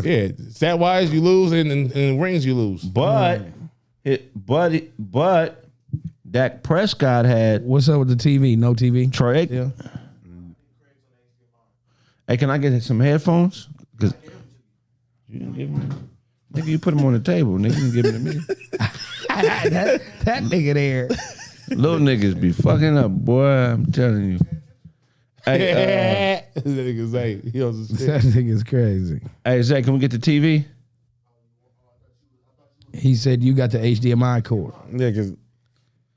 Yeah, stat wise you lose, and rings you lose. But Dak Prescott had. What's up with the TV? No TV. Troy. Yeah. Hey, can I get some headphones? Because you didn't give them. Nigga, you put them on the table. Nigga, you give them to me. that nigga there. Little niggas be fucking up, boy. I'm telling you. Hey, that nigga's like, that nigga's crazy. Hey, Zach, can we get the TV? He said you got the HDMI cord. Yeah, because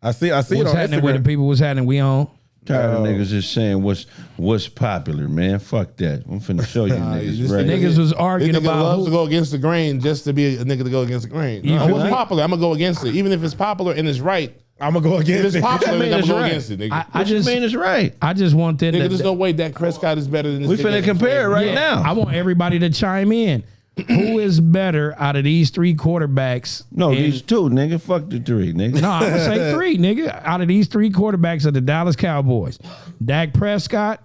I see What's it on happening Instagram. with the people? What's happening? We on? Tired of niggas just saying what's popular, man. Fuck that. I'm finna show you niggas. Right? Niggas was arguing This nigga about loves to go against the grain just to be a nigga to go against the grain. You What's feel popular? I'm gonna go against it, even if it's popular and it's right. I'm gonna go against it. If it's popular, then I'm gonna go against it, nigga. I just mean it's right. I just want that. Nigga, there's no way Dak Prescott is better than this. We finna compare it right now. I want everybody to chime in. Who is better out of these three quarterbacks? No, these two, nigga. Fuck the three, nigga. No, I'm gonna say three, nigga. Out of these three quarterbacks of the Dallas Cowboys, Dak Prescott,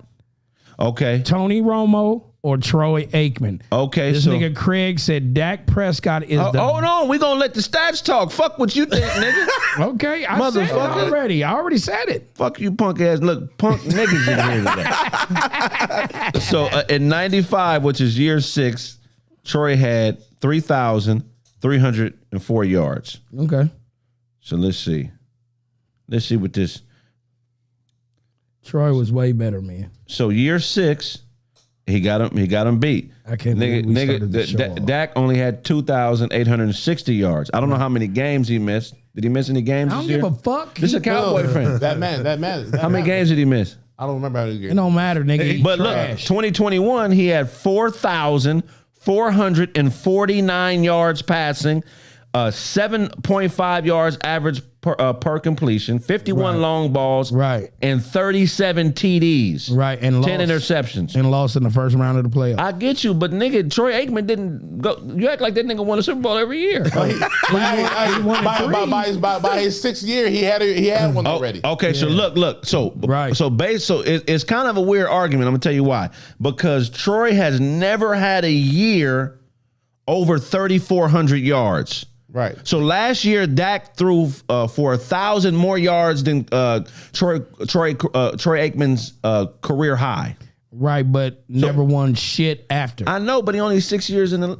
Okay. Tony Romo, or Troy Aikman. Okay, This so nigga Kraig said Dak Prescott is the. hold on, we gonna let the stats talk. Fuck what you think, nigga. Okay, I said it Motherfucker. already. I already said it. Fuck you, punk ass. Look, punk niggas in here today. So in '95, which is year 6, Troy had 3,304 yards. Okay. So let's see. Let's see what this. Troy was way better, man. So year 6, he got him beat. I can't believe we started the show off. Dak only had 2,860 yards. I don't know how many games he missed. Did he miss any games I don't this year? give a fuck. This is a Cowboy fan. That man. How many games did he miss? I don't remember how many It games. don't matter, nigga. He But trash. look, 2021, he had 4,449 yards passing, 7.5 yards average per completion, 51 long balls, Right. and 37 TDs, Right, and 10 lost. interceptions. And lost in the first round of the playoffs. I get you, but nigga, Troy Aikman didn't go. You act like that nigga won a Super Bowl every year. By his 6th year, he had one already. Okay, so look. So Right. So it's kind of a weird argument. I'm gonna tell you why. Because Troy has never had a year over 3,400 yards. Right. So last year, Dak threw for 1,000 more yards than Troy Aikman's career high. Right, but never won shit after. I know, but he only 6 years into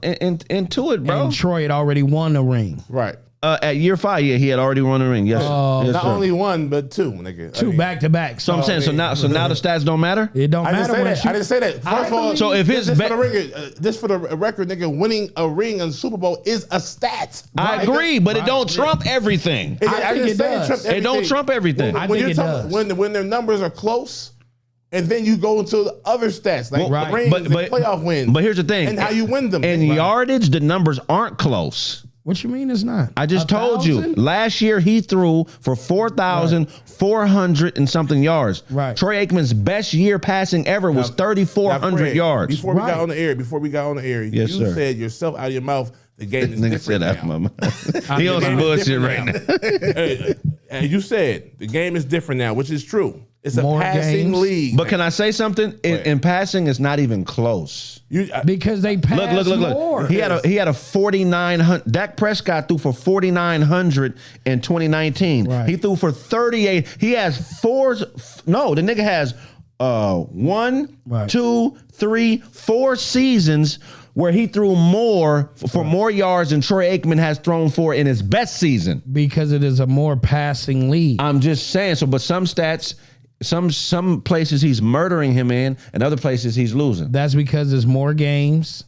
it, bro. And Troy had already won the ring. Right. At year 5, yeah, he had already won the ring. Yes, yes Not sir. only one, but two, nigga. Two back to back. So I'm saying, so now the stats don't matter. It don't I didn't matter say when that. I didn't say that. First of all, So if his just for the record, nigga, winning a ring in the Super Bowl is a stat. I agree, but it don't trump everything. I think didn't it say does. trumps It don't everything. trump everything. I When think you're it talking- does. when their numbers are close, and then you go into the other stats like Right. rings and playoff wins. But here's the thing, and how you win them. in Right. yardage, the numbers aren't close. What you mean it's not? I just told you 1,000? last year he threw for 4,400 and something yards. Right. Troy Aikman's best year passing ever was 3,400 Fred, yards. Before we got on the air, Yes, you sir. said yourself out of your mouth, the game is Nigga different said out of now. my mouth. He on some bullshit right now. And you said the game is different now, which is true. It's a More passing games. league. But can I say something? In passing, it's not even close. Because they pass Look. more. He had a 4,900. Dak Prescott threw for 4,900 in 2019. Right. He threw for 38. He has No, the nigga has 1, Right. 2, 3, 4 seasons where he threw more for more yards than Troy Aikman has thrown for in his best season. Because it is a more passing league. I'm just saying. So, but some stats. Some places he's murdering him in, and other places he's losing. That's because there's more games,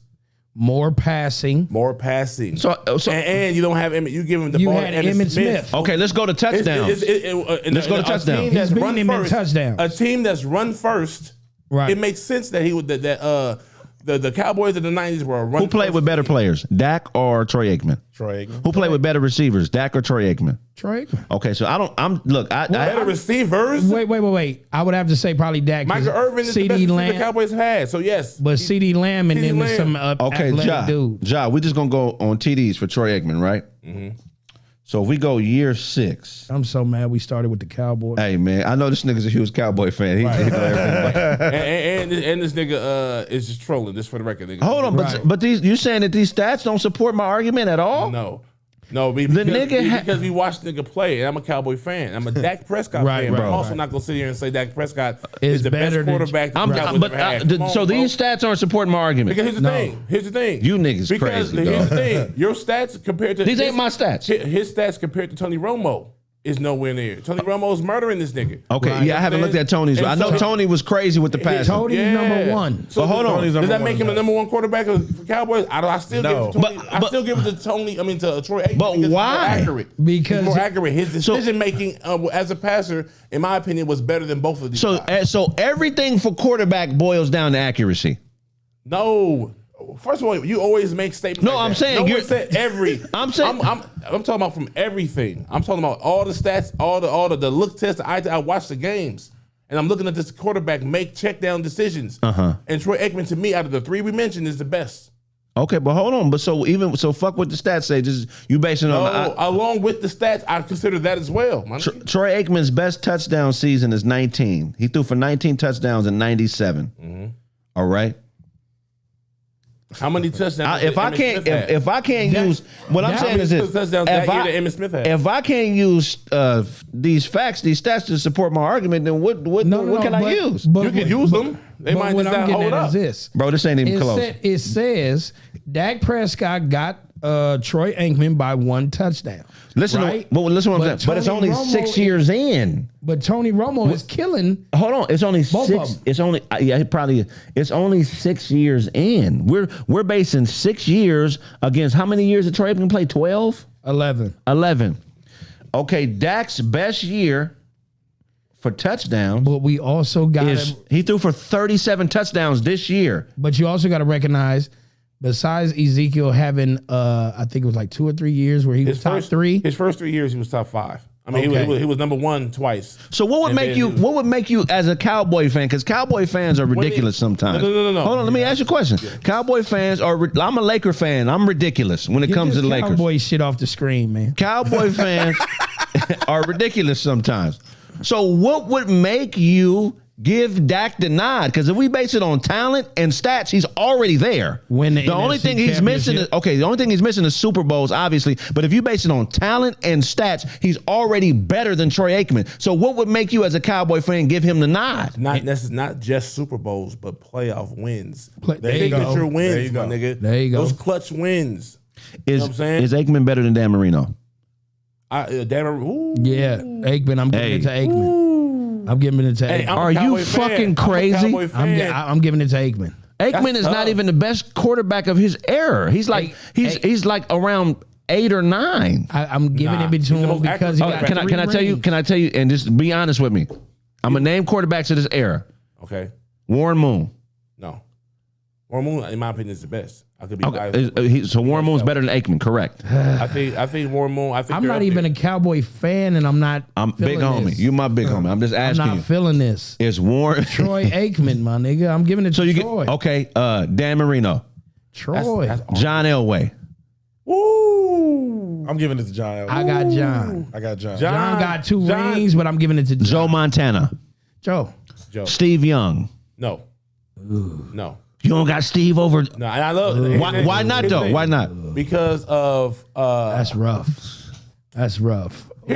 more passing. More passing. So and you don't have Emmett. You give him the You ball. had to Emmitt Smith. okay, let's go to touchdowns. Let's go to touchdowns. Team that's He's beating run him in first, touchdowns. A team that's run first. Right. It makes sense that he would the Cowboys of the 90s were a run. Who played with better players, Dak or Troy Aikman? Troy Aikman. Who played with better receivers, Dak or Troy Aikman? Troy Aikman. Okay, so Better receivers. Wait. I would have to say probably Dak. Michael Irvin is the best CD receiver the Lamb. Cowboys have had. So yes, But CD Lamb and CD then there's some Lamb. Okay, athletic dude. Ja, we just gonna go on TDs for Troy Aikman, right? Mm-hmm. So if we go year 6. I'm so mad we started with the Cowboys. Hey, man, I know this nigga's a huge Cowboy fan. He know everything. and this nigga is just trolling. This for the record, nigga. Hold on, but you saying that these stats don't support my argument at all? No, because we watched nigga play, and I'm a Cowboy fan. I'm a Dak Prescott fan, but I'm also not gonna sit here and say Dak Prescott is the best quarterback. So these stats aren't supporting my argument. Because here's the thing. You niggas crazy. Here's the thing. Your stats compared to these ain't my stats. His stats compared to Tony Romo is nowhere near. Tony Romo is murdering this nigga. Okay, right. I haven't looked at Tony's. I know Tony was crazy with the pass. Tony's number 1. So hold on. Does that make him a number 1 quarterback for Cowboys? I still give it to Tony. I mean to Troy Aikman. But why? Because he's more accurate. His decision making as a passer, in my opinion, was better than both of these. So everything for quarterback boils down to accuracy. No. First of all, you always make statements. No, I'm saying I'm talking about from everything. I'm talking about all the stats, all the look tests. I watch the games, and I'm looking at this quarterback make check down decisions. And Troy Aikman, to me, out of the 3 we mentioned, is the best. Okay, but hold on. But so fuck what the stats say. Just you basing it on along with the stats, I consider that as well. Troy Aikman's best touchdown season is 19. He threw for 19 touchdowns in 97. All right. How many touchdowns? If I can't use what I'm saying is this: if I can't use these facts, these stats to support my argument, then what can I use? You can use them. They might just not hold up. Bro, this ain't even close. It says Dak Prescott got Troy Aikman by 1 touchdown. Listen, right? Listen what I'm saying. But it's only 6 years in. But Tony Romo is killing. Hold on, it's only both 6. Of them. It's only it's only 6 years in. We're basing 6 years against how many years did Troy Aikman play? 12? 11. Okay, Dak's best year for touchdowns. But we also got he threw for 37 touchdowns this year. But you also got to recognize, besides Ezekiel having, I think it was like 2 or 3 years where he was top 3. His first 3 years, he was top 5. I mean, he was number 1 twice. So what would make you? What would make you as a Cowboy fan? Because Cowboy fans are ridiculous sometimes. No. Hold on, let me ask you a question. Yeah. Cowboy fans are. I'm a Laker fan. I'm ridiculous when it comes to the Lakers. Cowboy shit off the screen, man. Cowboy fans are ridiculous sometimes. So what would make you give Dak the nod? Because if we base it on talent and stats, he's already there. The only thing he's missing is Super Bowls, obviously. But if you base it on talent and stats, he's already better than Troy Aikman. So what would make you as a Cowboy fan give him the nod? Not just Super Bowls, but playoff wins. Signature wins, my nigga. There you go. Those clutch wins. You know what I'm saying? Is Aikman better than Dan Marino? Aikman. I'm giving it to Aikman. I'm giving it to Aikman. Are you fucking crazy? I'm giving it to Aikman. Aikman is not even the best quarterback of his era. He's like he's like around 8 or 9. I'm giving it to him because he got Can I tell you? And just be honest with me. I'm gonna name quarterbacks of this era. Okay. Warren Moon. No. Warren Moon, in my opinion, is the best. I could be so Warren Moon's better than Aikman, correct? I think Warren Moon. I'm not even a Cowboy fan, and I'm big homie. You my big homie. I'm just asking. I'm not feeling this. It's Warren Troy Aikman, my nigga. I'm giving it to Troy. Dan Marino. Troy. That's John Elway. Ooh. I'm giving it to John Elway. I got John. John got 2 rings, but I'm giving it to John. Joe Montana. Joe. Steve Young. No. Ooh. No. You don't got Steve over. No, I love. Why not though? Why not? Because of. That's rough. Here's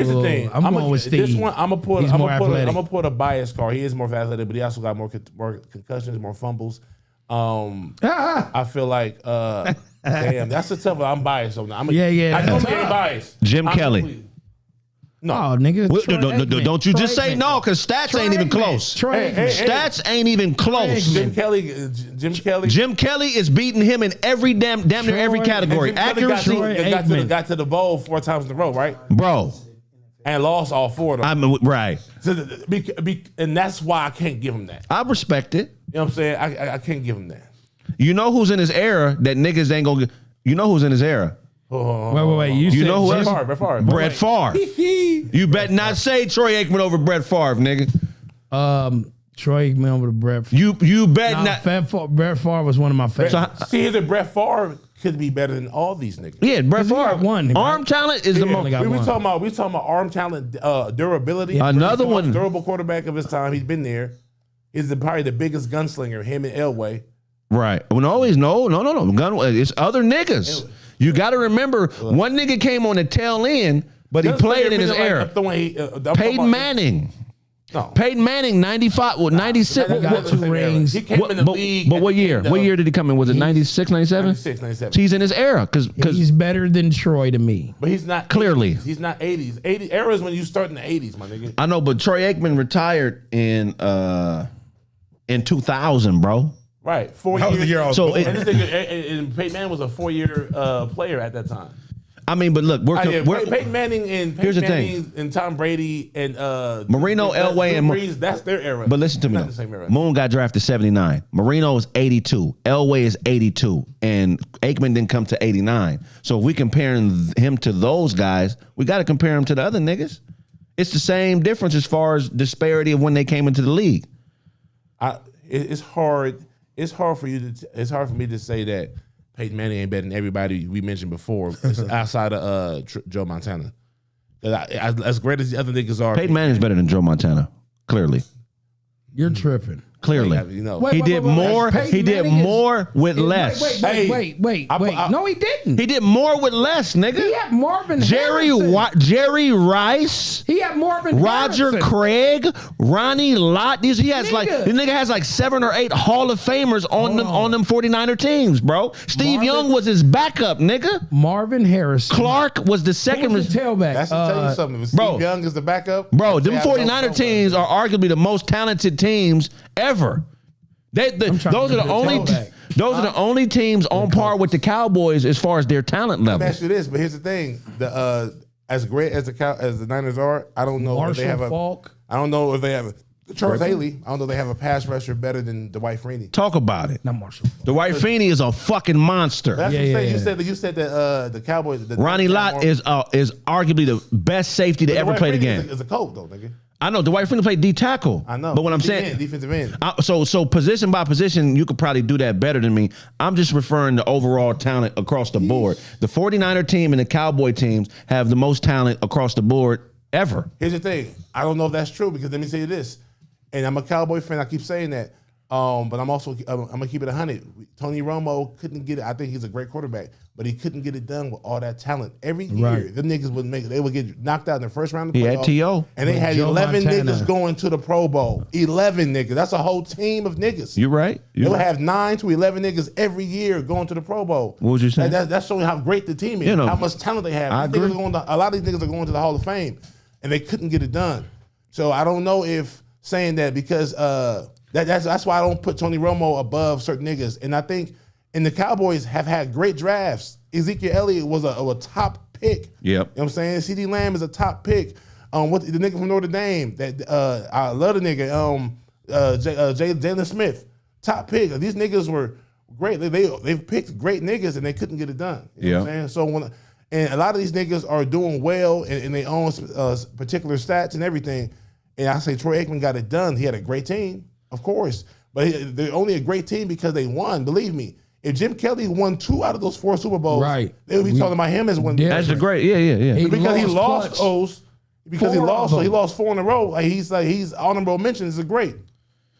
the thing. I'm going with Steve. This one, I'm gonna put a bias card. He is more athletic, but he also got more concussions, more fumbles. I feel like, damn, that's a tough one. I'm biased on that. I know I'm getting biased. Jim Kelly. No, nigga. Don't you just say no, because stats ain't even close. Stats ain't even close. Jim Kelly is beating him in every damn near every category. Accuracy. Got to the bowl 4 times in a row, right? Bro. And lost all 4 of them. Right. So, and that's why I can't give him that. I respect it. You know what I'm saying? I can't give him that. You know who's in his era that niggas ain't gonna. You know who's in his era. Wait. You know who else? Brett Favre. You better not say Troy Aikman over Brett Favre, nigga. Troy Aikman over Brett Favre. You bet not. Brett Favre was one of my favorites. See, here's a Brett Favre. could be better than all these niggas. Yeah, Brett Favre. One arm talent is the most. We talking about arm talent, durability. Yeah. Another one, durable quarterback of his time. He's been there. He's probably the biggest gunslinger. Him and Elway. Right. Well, no. It's other niggas. You got to remember, one nigga came on the tail end, but he played in his era. Peyton Manning. No. Peyton Manning, 95, 96. Got 2 rings. He came in the league. But what year? What year did he come in? Was it 96, 97? 96, 97. He's in his era. Because he's better than Troy to me. But he's not. Clearly. 80s. He's not 80s. 80 era is when you start in the 80s, my nigga. I know, but Troy Aikman retired in 2000, bro. Right. 4 years. So and Peyton Manning was a 4-year player at that time. I mean, but look, Peyton Manning and Tom Brady and Marino, Elway, and Breeze, that's their era. But listen to me, Moon got drafted 79. Marino is 82. Elway is 82, and Aikman didn't come to 89. So if we comparing him to those guys, we got to compare him to the other niggas. It's the same difference as far as disparity of when they came into the league. It's hard. It's hard for you to. It's hard for me to say that Peyton Manning ain't better than everybody we mentioned before, outside of Joe Montana. As great as the other niggas are, Peyton Manning's better than Joe Montana. Clearly, you're tripping. Clearly, he did more. He did more with less. Wait. No, he didn't. He did more with less, nigga. He had Marvin Jerry Rice. He had Marvin Roger Harrison. Craig, Ronnie Lott. This nigga has like 7 or 8 Hall of Famers on them 49er teams, bro. Steve Young was his backup, nigga. Marvin Harrison. Clark was the second. Who was the tailback. That's to tell you something. Steve Young is the backup. Bro, them 49er teams are arguably the most talented teams ever. Those are the only teams on par with the Cowboys as far as their talent level. Let me ask you this, but here's the thing: as great as the Niners are, I don't know if they have I don't know if they have Charles Haley. I don't know if they have a pass rusher better than Dwight Freeney. Talk about it. Not Marshall. Dwight Freeney is a fucking monster. That's what you said that the Cowboys. Ronnie Lott is arguably the best safety to ever play the game. Is a coach though, nigga. I know Dwight Freeney played D tackle. I know, but what I'm saying, defensive end. So position by position, you could probably do that better than me. I'm just referring to overall talent across the board. The 49er team and the Cowboy teams have the most talent across the board ever. Here's the thing: I don't know if that's true because let me say this, and I'm a Cowboy fan. I keep saying that, but I'm also I'm gonna keep it 100. Tony Romo couldn't get it. I think he's a great quarterback, but he couldn't get it done with all that talent. Every year, them niggas would they would get knocked out in the first round of the playoffs. He had T.O. And they had 11 niggas going to the Pro Bowl. 11 niggas. That's a whole team of niggas. You're right. They would have 9 to 11 niggas every year going to the Pro Bowl. What was you saying? That's showing how great the team is, how much talent they have. I agree. A lot of these niggas are going to the Hall of Fame, and they couldn't get it done. So I don't know if saying that because that's why I don't put Tony Romo above certain niggas. And I think and the Cowboys have had great drafts. Ezekiel Elliott was a top pick. Yep. You know what I'm saying? CD Lamb is a top pick. What the nigga from Notre Dame that I love the nigga. Jalen Smith, top pick. These niggas were great. They've picked great niggas and they couldn't get it done. You know what I'm saying? So and a lot of these niggas are doing well and they own particular stats and everything. And I say Troy Aikman got it done. He had a great team, of course, but they're only a great team because they won. Believe me. If Jim Kelly won 2 out of those 4 Super Bowls, they would be talking about him as one. That's a great, yeah. Because he lost those, he lost 4 in a row. Like he's honorable mention is a great. Right.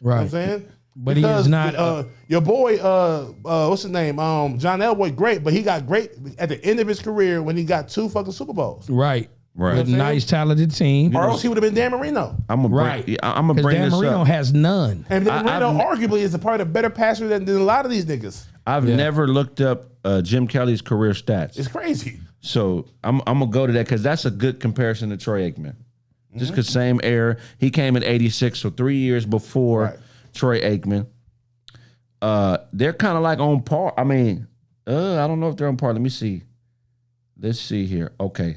You know what I'm saying? But because, he is not. Your boy, what's his name? John Elway, great, but he got great at the end of his career when he got 2 fucking Super Bowls. Right. With a nice, talented team. Or else he would have been Dan Marino. I'm gonna bring Dan this Marino up. has none. And Dan Marino arguably is probably a better passer than a lot of these niggas. I've never looked up Jim Kelly's career stats. It's crazy. So I'm gonna go to that because that's a good comparison to Troy Aikman. Just because same era. He came in 86, so 3 years before Troy Aikman. They're kind of like on par. I mean, I don't know if they're on par. Let me see. Let's see here. Okay,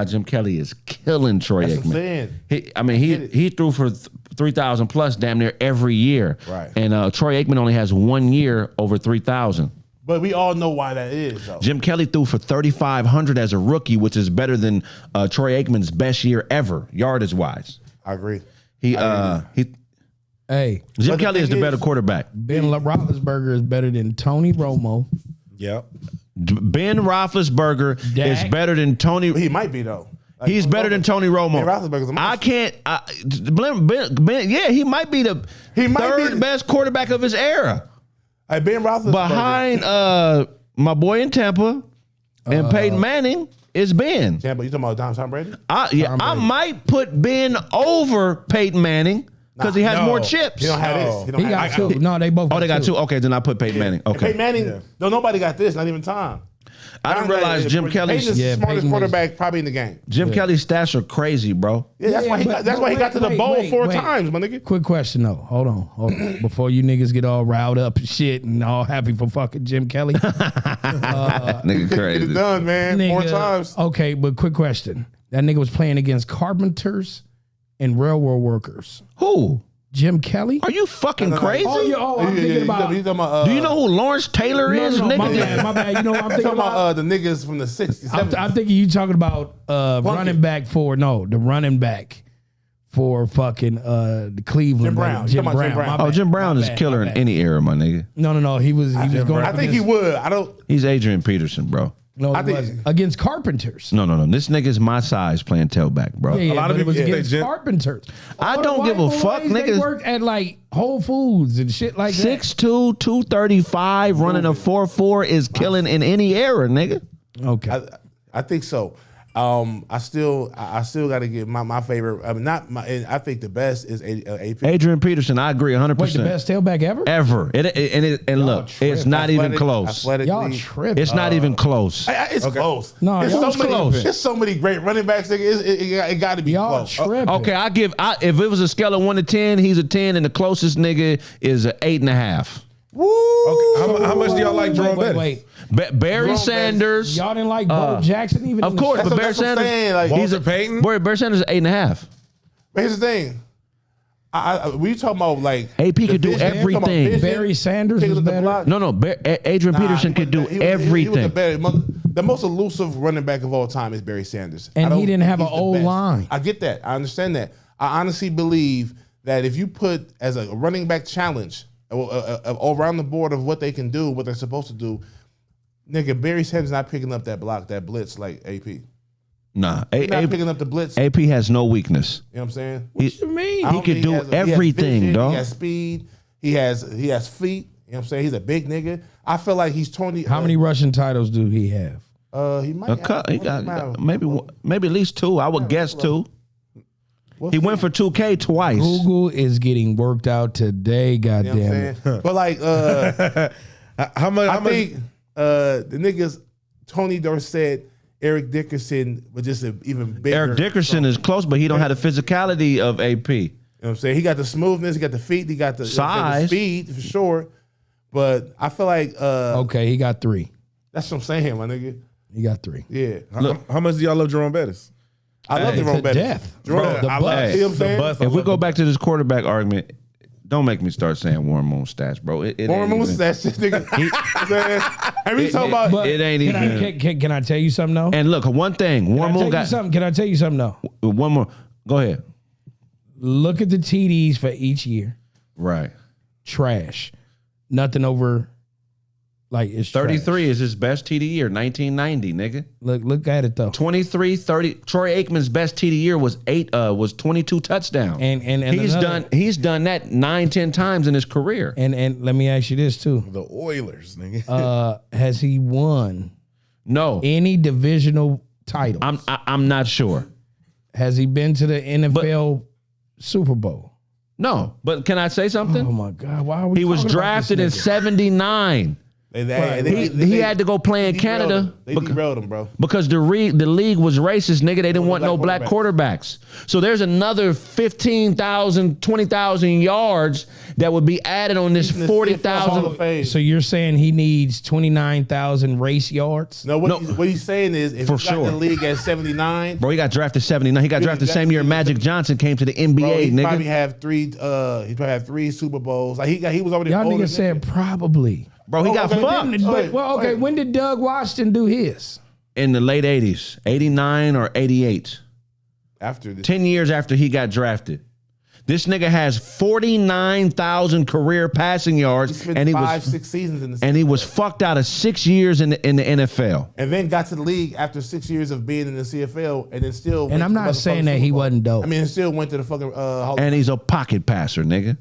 Jim Kelly is killing Troy Aikman. He threw for 3,000 plus damn near every year. Right. And Troy Aikman only has 1 year over 3,000. But we all know why that is, though. Jim Kelly threw for 3,500 as a rookie, which is better than Troy Aikman's best year ever, yardage wise. I agree. Jim Kelly is the better quarterback. Ben Roethlisberger is better than Tony Romo. Yep. Ben Roethlisberger is better than Tony. He might be though. Like, he's better than Tony Romo. I can't. Ben, yeah, he might be the third best quarterback of his era. Ben Roethlisberger behind my boy in Tampa and Peyton Manning is Ben. Tampa, you talking about Tom Brady? I might put Ben over Peyton Manning. Because he has more chips. He don't have this. He got two. No, they both. Oh, they got two. Okay, then I put Peyton Manning. Okay, Peyton Manning. No, nobody got this. Not even Tom. I didn't realize Jim Kelly's the smartest quarterback probably in the game. Jim Kelly's stats are crazy, bro. Yeah, that's why he got to the bowl four times, my nigga. Quick question though. Hold on. Before you niggas get all riled up and shit and all happy for fucking Jim Kelly. Nigga crazy. It's done, man. Nigga, 4 times. Okay, but quick question. That nigga was playing against carpenters and railroad workers. Who? Jim Kelly? Are you fucking crazy? I'm thinking about. Do you know who Lawrence Taylor is? No, nigga? my bad. You know what I'm thinking about? The niggas from the 60s. I'm thinking you talking about running back for the running back for fucking the Cleveland. Jim Brown. Jim Brown. Jim Brown is killer in any era, my nigga. No. He was going. I think he would. He's Adrian Peterson, bro. No, I think against carpenters. No. This nigga's my size playing tailback, bro. Yeah, a lot of people against carpenters. I don't give a fuck, niggas. They work at like Whole Foods and shit like that. 6'2", 235, running a 4.4 is killing in any era, nigga. Okay, I think so. I still got to give my favorite. I think the best is AP. Adrian Peterson. I agree 100%. Wait, the best tailback ever? Ever. And look, it's not even close. Y'all tripping. It's not even close. It's close. No, it's close. There's so many great running backs. It got to be y'all close. Tripping. Okay, if it was a scale of 1 to 10, he's a 10, and the closest nigga is an 8.5. Woo! Okay. How much do y'all like Jerome Bettis? Wait. Barry Sanders. Y'all didn't like Bo Jackson even? Of course, but Barry Sanders. Walter Payton? Barry Sanders is 8.5. But here's the thing. We talking about like AP could do everything. Barry Sanders was better. No. Adrian Peterson could do everything. The most elusive running back of all time is Barry Sanders. And he didn't have an old line. I get that. I understand that. I honestly believe that if you put as a running back challenge around the board of what they can do, what they're supposed to do, nigga, Barry Sanders not picking up that block, that blitz like AP. Nah, He's not picking up the blitz. AP has no weakness. You know what I'm saying? What you mean? He could do everything, dog. He has speed. He has feet. You know what I'm saying? He's a big nigga. I feel like he's Tony. How many rushing titles do he have? He might have. He got maybe at least 2. I would guess 2. He went for 2K twice. Google is getting worked out today, goddamn it. But like, how much? I think the niggas, Tony Dorsett, Eric Dickerson was just an even bigger. Eric Dickerson is close, but he don't have the physicality of AP. You know what I'm saying? He got the smoothness, he got the feet, he got the size, the speed for sure. But I feel like okay, he got 3. That's what I'm saying, my nigga. He got 3. Yeah. How much do y'all love Jerome Bettis? I love Jerome Bettis. Death. Jerome, I love you know what I'm saying? If we go back to this quarterback argument, don't make me start saying Warren Moon stats, bro. Warren Moon stats, nigga. And we talking about it ain't even. Can I tell you something though? And look, one thing, Warren Moon got something. Can I tell you something though? One more. Go ahead. Look at the TDs for each year. Right. Trash. Nothing over. Like it's 33 trash. is his best TD year, 1990, nigga. Look at it though. 23, 30. Troy Aikman's best TD year was 22 touchdowns. And he's done that 9-10 times in his career. And let me ask you this too. The Oilers, nigga. Has he won any divisional title? I'm not sure. Has he been to the NFL Super Bowl? No, but can I say something? Oh my God! Why are we? He was drafted in '79. He had to go play in Canada. They derailed him, bro. Because the league was racist, nigga. They didn't want no black quarterbacks. So there's another 15,000, 20,000 yards that would be added on this 40,000. So you're saying he needs 29,000 race yards? No, what he's saying is if he got the league at 79. Bro, he got drafted 79. He got drafted the same year Magic Johnson came to the NBA, bro, he nigga. He probably have 3 Super Bowls. Like he was already. Y'all niggas said probably. Bro, he got fucked. When did Doug Washington do his? In the late 80s, 89 or 88. After 10 years after he got drafted. This nigga has 49,000 career passing yards, and he was 6 seasons in the and he was fucked out of 6 years in the NFL, and then got to the league after 6 years of being in the CFL, and then still. And I'm not saying that he wasn't dope. I mean, still went to the fucking. And he's a pocket passer, nigga.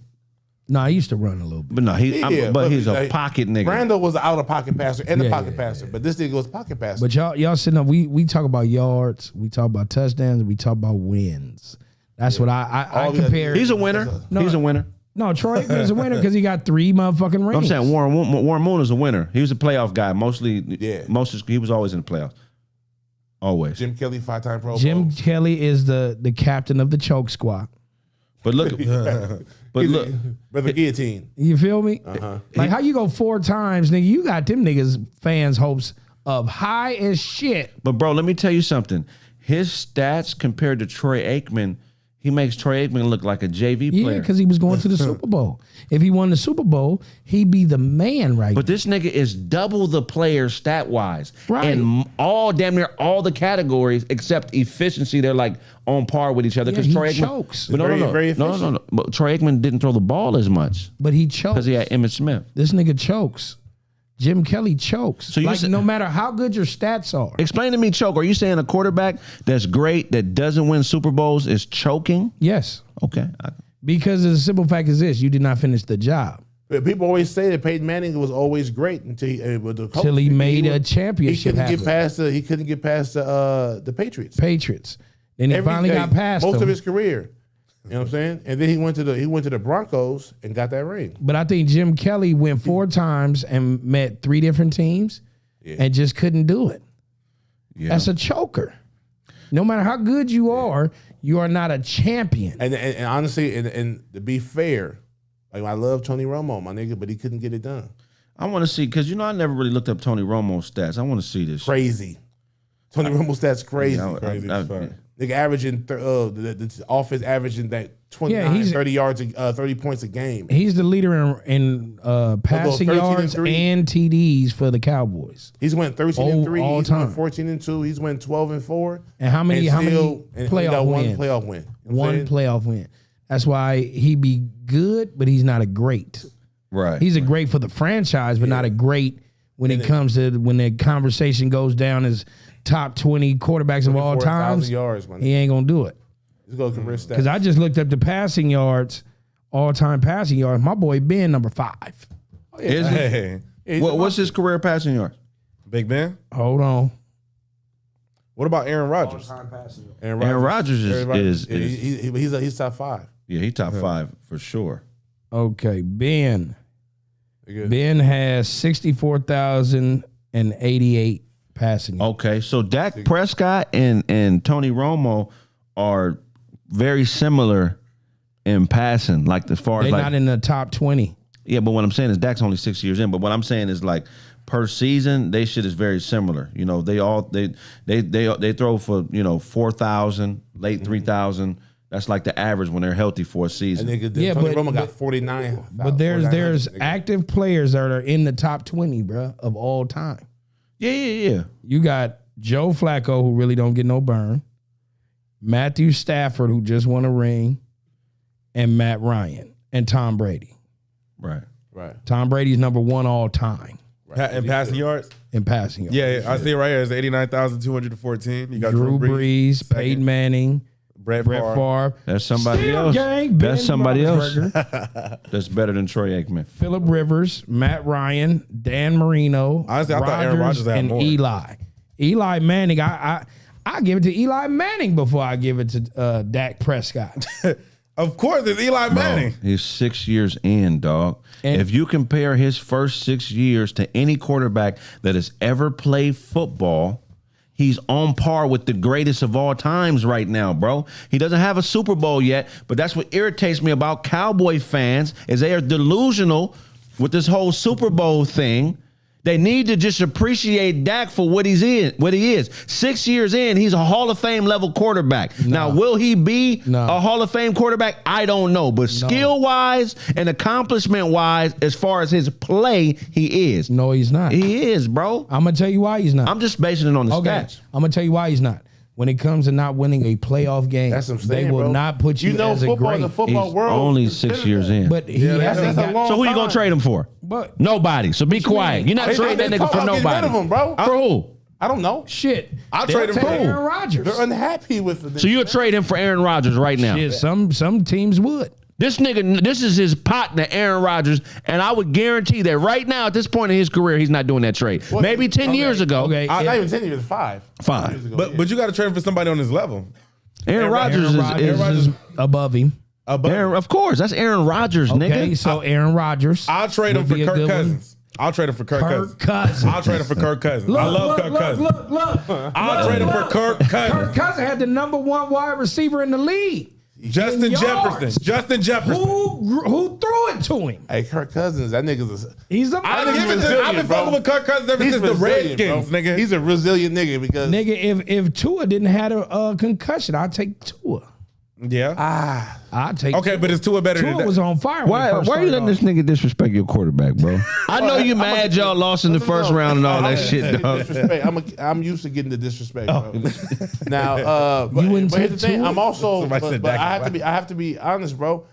No, I used to run a little bit. But no, he's a pocket nigga. Brando was an out of pocket passer and a pocket passer, but this nigga was pocket passer. But y'all sitting up, we talk about yards, we talk about touchdowns, and we talk about wins. That's what I compare. He's a winner. He's a winner. No, Troy Aikman is a winner because he got 3 motherfucking rings. I'm saying Warren Moon is a winner. He was a playoff guy. He was always in the playoffs. Always. Jim Kelly, 5-time Pro Bowl. Jim Kelly is the captain of the choke squad. But look, Brother Guillotine. You feel me? Like how you go 4 times, nigga? You got them niggas fans' hopes up high as shit. But bro, let me tell you something. His stats compared to Troy Aikman, he makes Troy Aikman look like a JV player. Yeah, because he was going to the Super Bowl. If he won the Super Bowl, he'd be the man right But this nigga is double the player stat-wise. Right. In damn near all the categories except efficiency, they're like on par with each other. Yeah, Because he Troy Aikman chokes. But no. But Troy Aikman didn't throw the ball as much. But he chokes. Because he had Emmitt Smith. This nigga chokes. Jim Kelly chokes. So like no matter how good your stats are. Explain to me, choke. Are you saying a quarterback that's great that doesn't win Super Bowls is choking? Yes. Okay. Because the simple fact is this: you did not finish the job. But people always say that Peyton Manning was always great until he made a championship. He couldn't get past the Patriots. Then he finally got past most them. of his career. You know what I'm saying? And then he went to the Broncos and got that ring. But I think Jim Kelly went 4 times and met 3 different teams and just couldn't do it. Yeah. That's a choker. No matter how good you are not a champion. And honestly, and to be fair, like I love Tony Romo, my nigga, but he couldn't get it done. I want to see, because I never really looked up Tony Romo's stats. I want to see this. Crazy. Tony Romo's stats crazy. Nigga averaging the offense averaging that 29, 30 yards, 30 points a game. He's the leader in passing yards and TDs for the Cowboys. He's went 13-3. All He's time. went 14-2. He's went 12-4. And how many playoff wins? One playoff win. One playoff win. That's why he be good, but he's not a great. Right. He's a great for the franchise, but not a great when it comes to when the conversation goes down as top 20 quarterbacks of all times. Yards, he ain't gonna do it. Because I just looked up the passing yards, all-time passing yards. My boy Ben, number 5. Oh, yeah. Is he? What's his career passing yards? Big Ben? Hold on. What about Aaron Rodgers? Aaron Rodgers is he's top 5. Yeah, he's top 5 for sure. Okay, Ben. Ben has 64,088 passing yards. Okay, so Dak Prescott and Tony Romo are very similar in passing. Like as far as they're not in the top 20. Yeah, but what I'm saying is Dak's only 6 years in. But what I'm saying is like per season, they shit is very similar. You know, they throw for 4,000, late 3,000. That's like the average when they're healthy for a season. Tony Romo got 49. But there's active players that are in the top 20, bro, of all time. Yeah. You got Joe Flacco, who really don't get no burn. Matthew Stafford, who just won a ring, and Matt Ryan and Tom Brady. Right. Tom Brady's number 1 all time. In passing yards? In passing yards. Yeah, I see it right here. It's 89,214. You got Drew Brees, Peyton Manning, Brett Favre. That's somebody else. That's somebody else. That's better than Troy Aikman. Phillip Rivers, Matt Ryan, Dan Marino, honestly, I thought Aaron Rodgers had more. Eli. Eli Manning, I give it to Eli Manning before I give it to Dak Prescott. Of course, it's Eli Manning. He's 6 years in, dog. And if you compare his first 6 years to any quarterback that has ever played football, he's on par with the greatest of all times right now, bro. He doesn't have a Super Bowl yet, but that's what irritates me about Cowboy fans is they are delusional with this whole Super Bowl thing. They need to just appreciate Dak for what he is. 6 years in, he's a Hall of Fame level quarterback. Now, will he be a Hall of Fame quarterback? I don't know. But skill-wise and accomplishment-wise, as far as his play, he is. No, he's not. He is, bro. I'm going to tell you why he's not. I'm just basing it on the stats. I'm going to tell you why he's not. when it comes to not winning a playoff game, That's what I'm saying, they will bro. not put you, as a football, great. the football He's world only 6 years in. But he hasn't that's a long So who you gonna time. trade him for? But Nobody. So be quiet. You're not trading that nigga for Get rid nobody. of him, bro. For who? I don't know. shit, I'll they'll trade him take for who? Aaron Rodgers. They're unhappy with it. So you'll trade him for Aaron Rodgers right now? Shit, some teams would. This nigga, this is his partner, Aaron Rodgers, and I would guarantee that right now at this point in his career, he's not doing that trade. Maybe 10 years ago. Okay, Not even 10 years, 5. 5. Years ago, But you got to trade him for somebody on his level. Aaron Rodgers is above him. Aaron, of course, that's Aaron Rodgers, Okay, nigga. so Aaron Rodgers. I'll trade him would for be a Kirk good one. Cousins. I'll trade him for Kirk Cousins. Cousins. I'll trade him for Kirk Cousins. I love Kirk Cousins. Look. I'll trade him for Kirk Kirk Cousins. Cousins had the number 1 wide receiver in the league. Justin yards. Jefferson. Justin Jefferson. Who threw it to him? Hey, Kirk Cousins, that nigga's a... He's a I've been resilient, bro. fucking with Kirk Cousins ever since the resilient, Redskins, bro. nigga. He's a resilient nigga because... nigga. If Tua didn't have a concussion, I'd take Tua. Yeah. I'd take. Okay, but it's Tua better than Tua that. was on fire. Why are you letting this nigga disrespect your quarterback, bro? I know you mad y'all lost in the first round and all that shit, dog. I'm used to getting the disrespect, bro. Now, but here's the thing. I'm also, but I have to be honest, bro.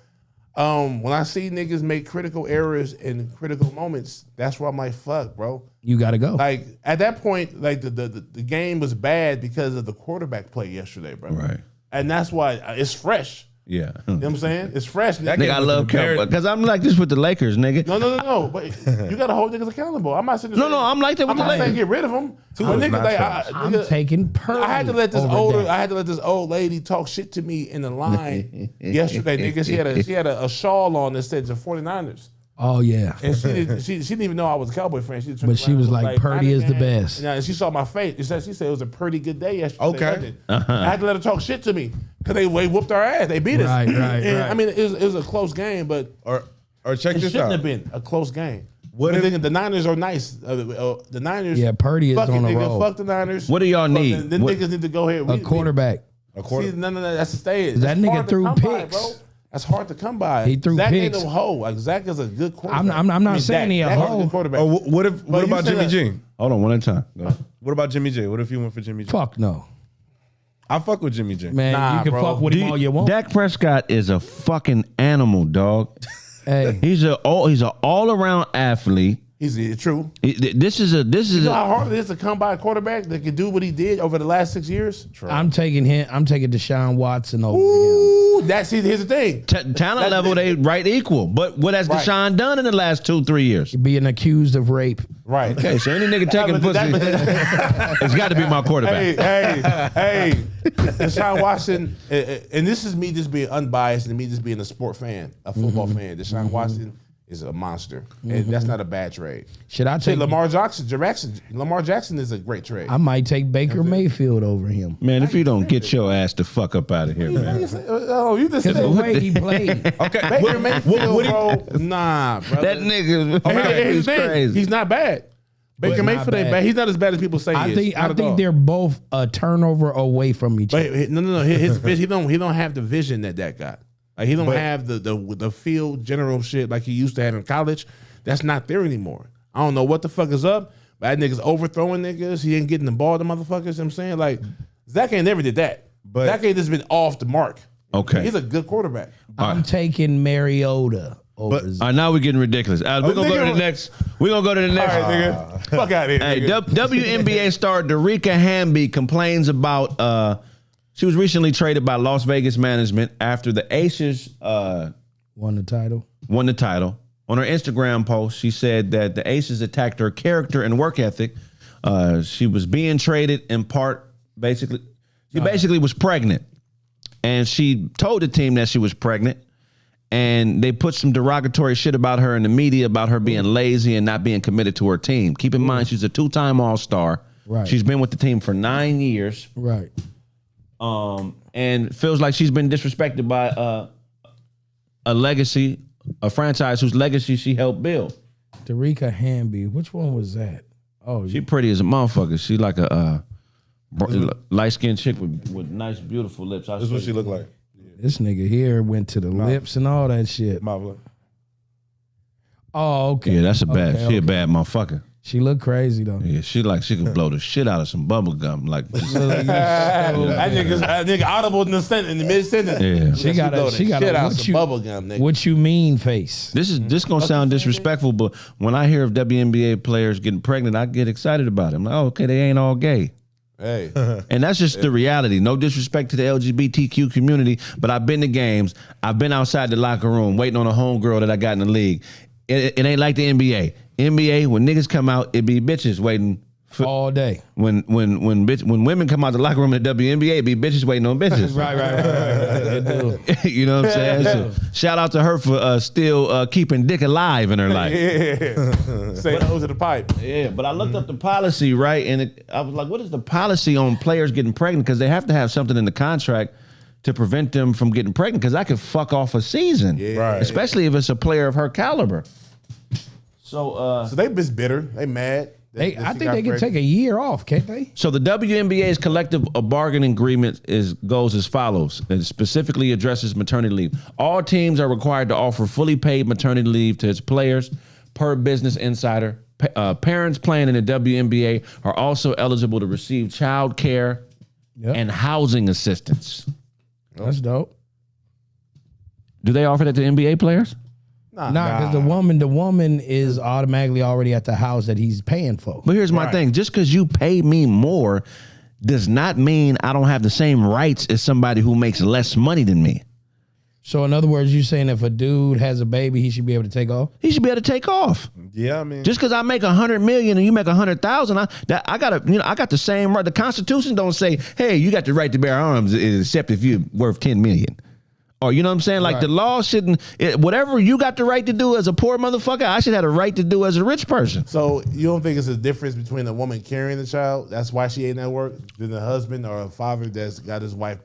When I see niggas make critical errors in critical moments, that's where I'm like, fuck, bro. You got to go. Like at that point, like the game was bad because of the quarterback play yesterday, bro. Right. And that's why it's fresh. Yeah. You know what I'm saying? It's fresh. Nigga, I love Kemba because I'm like this with the Lakers, nigga. No. But you got to hold niggas accountable. I'm not saying No, I'm like that with the I'm not saying Lakers. get rid of them. I'm taking Purdy. I had to let this old lady talk shit to me in the line yesterday, nigga. She had a shawl on that said the 49ers. Oh yeah. And she didn't even know I was a Cowboy fan. But she was like, Purdy is the best. And she saw my face. She said it was a pretty good day yesterday. Okay. I had to let her talk shit to me because they whooped our ass. They beat us. Right. I mean, it was a close game, but Or check it this shouldn't out. have been a close game. What But if- the Niners are nice. The Niners. Yeah, Purdy is fuck on it, a nigga. roll. Fuck the Niners. What do y'all need? The niggas need to go ahead. A quarterback. See, none of that's the stage. That That's nigga hard to threw come by, picks. bro. That's hard to come by. He threw Zach picks. ain't no hoe. Like Zach is a good quarterback. I'm not saying he a Dak is hoe. good quarterback. Oh, what But about you said Jimmy G? Hold on, one at a time. Go ahead. What about Jimmy G? What if you went for Jimmy G? Fuck no, I fuck with Jimmy G. man. Nah, you can bro. fuck with him all you want. Dak Prescott is a fucking animal, dog. Hey, He's an all around athlete. He's true. This is You know how hard it is to come by a quarterback that can do what he did over the last 6 years? I'm taking him. I'm taking Deshaun Watson over him. Ooh, here's the thing. talent level. They right equal. But what has Right. Deshaun done in the last 2-3 years? Being accused of rape. Right. Okay, so any nigga taking pussy, it's got to be my quarterback. Hey, Deshaun Watson, and this is me just being unbiased and me just being a sport fan, a football fan. Deshaun Watson is a monster, and that's not a bad trade. Should I take Lamar Jackson is a great trade. I might take Baker Mayfield over him. Man, if you don't get your ass the fuck up out of here, man. Oh, you just Because said the way he played. Okay. Baker Mayfield, bro. Nah, bro. That nigga, He's he's crazy. He's not bad. Baker But Mayfield not ain't bad. bad. He's not as bad as people say he is. I think they're both a turnover away from each other. But no. His vision, he don't have the vision that got. Like he don't have the field general shit like he used to have in college. That's not there anymore. I don't know what the fuck is up. But that nigga's overthrowing niggas. He ain't getting the ball to motherfuckers. You know what I'm saying? Like Zach ain't never did that. But Zach ain't just been off the mark. Okay. He's a good quarterback. I'm taking Mariota over All right, now we're getting ridiculous. We're gonna go to the next. We're gonna go to the next. All right, nigga. Fuck out of here. Hey, nigga. WNBA star Darica Hamby complains about. She was recently traded by Las Vegas management after the Aces won the title. won the title. On her Instagram post, she said that the Aces attacked her character and work ethic. She was being traded in part, basically. She basically was pregnant, and she told the team that she was pregnant. And they put some derogatory shit about her in the media about her being lazy and not being committed to her team. Keep in mind, she's a 2-time All-Star. Right. She's been with the team for 9 years. Right. And feels like she's been disrespected by a franchise whose legacy she helped build. Darica Hamby. Which one was that? Oh, She pretty as a motherfucker. She like a light-skinned chick with nice, beautiful lips. This is what she looked like. this nigga here went to the lips and all that shit. Marvelous. Oh, okay. Yeah, that's a bad. Okay, She a bad motherfucker. She looked crazy though. Yeah, she could blow the shit out of some bubble gum. Like that nigga audible in the mid sentence. Yeah. She got a shit out some bubble gum, nigga. What you mean face? This gonna sound disrespectful, but when I hear of WNBA players getting pregnant, I get excited about it. I'm like, oh, okay, they ain't all gay. Hey. And that's just the reality. No disrespect to the LGBTQ community, but I've been to games. I've been outside the locker room waiting on a homegirl that I got in the league. It ain't like the NBA. NBA, when niggas come out, it be bitches waiting for, all day. When women come out the locker room in the WNBA, it be bitches waiting on bitches. Right. You know what I'm saying? So, shout out to her for still keeping dick alive in her life. Yeah. Say no to the pipe. Yeah, but I looked up the policy, right? And I was like, what is the policy on players getting pregnant? Because they have to have something in the contract to prevent them from getting pregnant, because I could fuck off a season. Yeah. Right. Especially if it's a player of her caliber. So they just bitter. They mad. I think they can take a year off, can't they? So the WNBA's collective bargaining agreement goes as follows. It specifically addresses maternity leave. All teams are required to offer fully paid maternity leave to its players, per Business Insider. Parents playing in the WNBA are also eligible to receive child care and housing assistance. That's dope. Do they offer that to NBA players? Nah, because the woman is automatically already at the house that he's paying for. But here's my thing. Just because you pay me more does not mean I don't have the same rights as somebody who makes less money than me. So in other words, you saying if a dude has a baby, he should be able to take off? He should be able to take off. Yeah, I mean, just because I make $100 million and you make $100,000, I got the same right. The Constitution don't say, hey, you got the right to bear arms except if you're worth $10 million. Or you know what I'm saying? Like the law shouldn't, whatever you got the right to do as a poor motherfucker, I should have the right to do as a rich person. So you don't think it's a difference between a woman carrying the child, that's why she ain't at work, than the husband or a father that's got his wife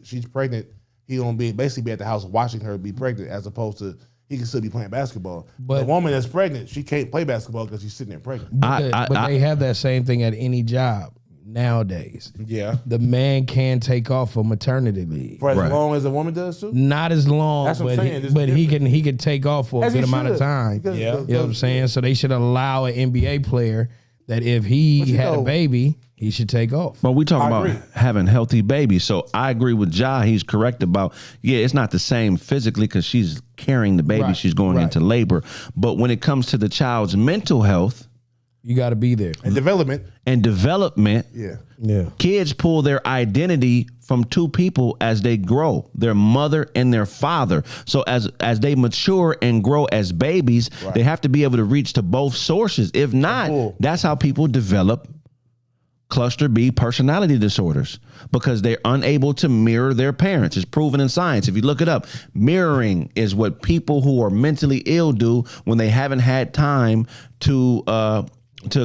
she's pregnant, he gonna basically be at the house watching her be pregnant, as opposed to he can still be playing basketball. But the woman that's pregnant, she can't play basketball because she's sitting there pregnant. But they have that same thing at any job nowadays. Yeah. The man can take off for maternity leave. For as long as a woman does too? Not as long, that's what I'm saying. But he can take off for a good amount of time. Yeah. You know what I'm saying? So they should allow an NBA player that if he had a baby, he should take off. But we talking about having healthy babies. So I agree with Ja. He's correct about, it's not the same physically because she's carrying the baby. She's going into labor. But when it comes to the child's mental health, you got to be there. And development. Yeah. Kids pull their identity from two people as they grow, their mother and their father. So as they mature and grow as babies, they have to be able to reach to both sources. If not, that's how people develop cluster B personality disorders, because they're unable to mirror their parents. It's proven in science. If you look it up, mirroring is what people who are mentally ill do when they haven't had time to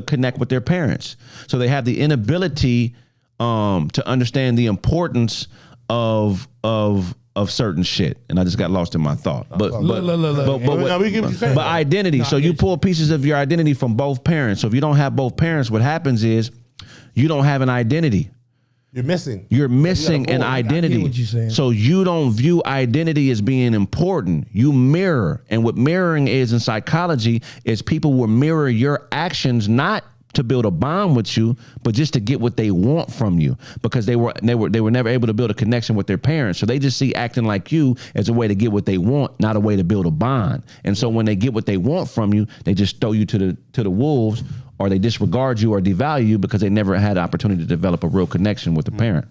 connect with their parents. So they have the inability to understand the importance of certain shit. And I just got lost in my thought. But identity. So you pull pieces of your identity from both parents. So if you don't have both parents, what happens is you don't have an identity. You're missing an identity. I get what you're saying. So you don't view identity as being important. You mirror. And what mirroring is in psychology is people will mirror your actions, not to build a bond with you, but just to get what they want from you, because they were never able to build a connection with their parents. So they just see acting like you as a way to get what they want, not a way to build a bond. And so when they get what they want from you, they just throw you to the wolves, or they disregard you or devalue you because they never had the opportunity to develop a real connection with the parent.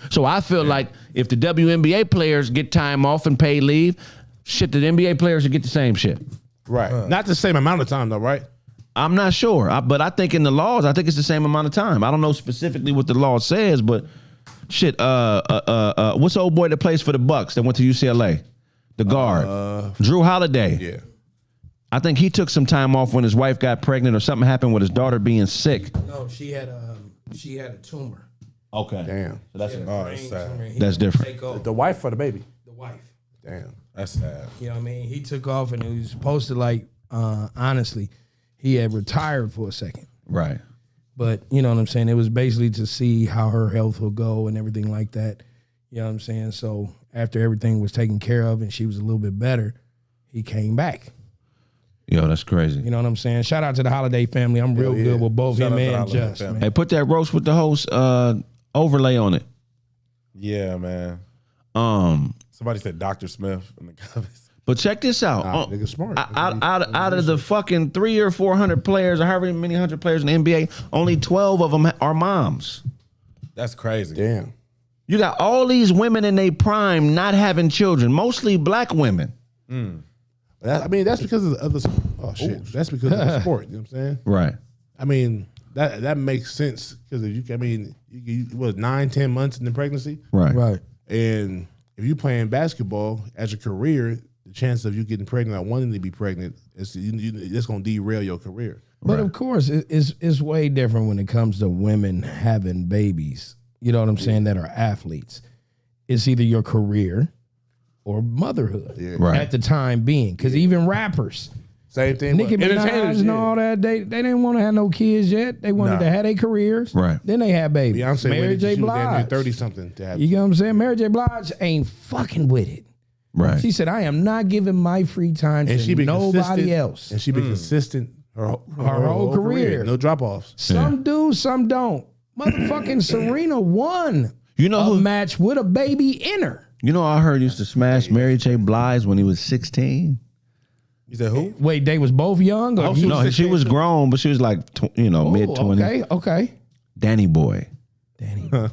So I feel like if the WNBA players get time off and paid leave, shit, the NBA players should get the same shit. Right. Not the same amount of time though, right? I'm not sure, but I think in the laws, I think it's the same amount of time. I don't know specifically what the law says, but shit, what's the old boy that plays for the Bucks that went to UCLA? The guard, Drew Holiday. Yeah. I think he took some time off when his wife got pregnant or something happened with his daughter being sick. No, she had a tumor. Okay. Damn. So that's sad. That's different. The wife or the baby? The wife. Damn. That's sad. You know what I mean? He took off and he was supposed to honestly, he had retired for a second. Right. But you know what I'm saying? It was basically to see how her health will go and everything like that. You know what I'm saying? So after everything was taken care of and she was a little bit better, he came back. Yo, that's crazy. You know what I'm saying? Shout out to the Holiday family. I'm real good with both him and Just. Hey, put that roast with the host overlay on it. Yeah, man. Somebody said Dr. Smith in the comments. But check this out. Nigga smart. Out of the fucking 300 or 400 players, or however many hundred players in the NBA, only 12 of them are moms. That's crazy. Damn. You got all these women in their prime not having children, mostly black women. I mean, that's because of the other. Oh shit, that's because of the sport. You know what I'm saying? Right. I mean, that makes sense because if you, I mean, you was 9-10 months in the pregnancy, Right. and if you playing basketball as a career, the chance of you getting pregnant or wanting to be pregnant is it's going to derail your career. But of course, it's way different when it comes to women having babies. You know what I'm saying? That are athletes. It's either your career or motherhood at the time being. Because even rappers, same thing. Nicki Minaj and all that, they didn't want to have no kids yet. They wanted to have their careers. Right. Then they had babies. Beyonce Mary J. Blige. 30-something to have. You know what I'm saying? Mary J. Blige ain't fucking with it. Right. She said, I am not giving my free time to nobody else. And she been consistent her whole career. No drop-offs. Some do, some don't. Motherfucking Serena won a match with a baby in her. You know, I heard used to smash Mary J. Blige when he was 16. You said who? Wait, they was both young? Or She was grown, but she was like, mid-20s. Okay. Danny Boy. Danny Boy.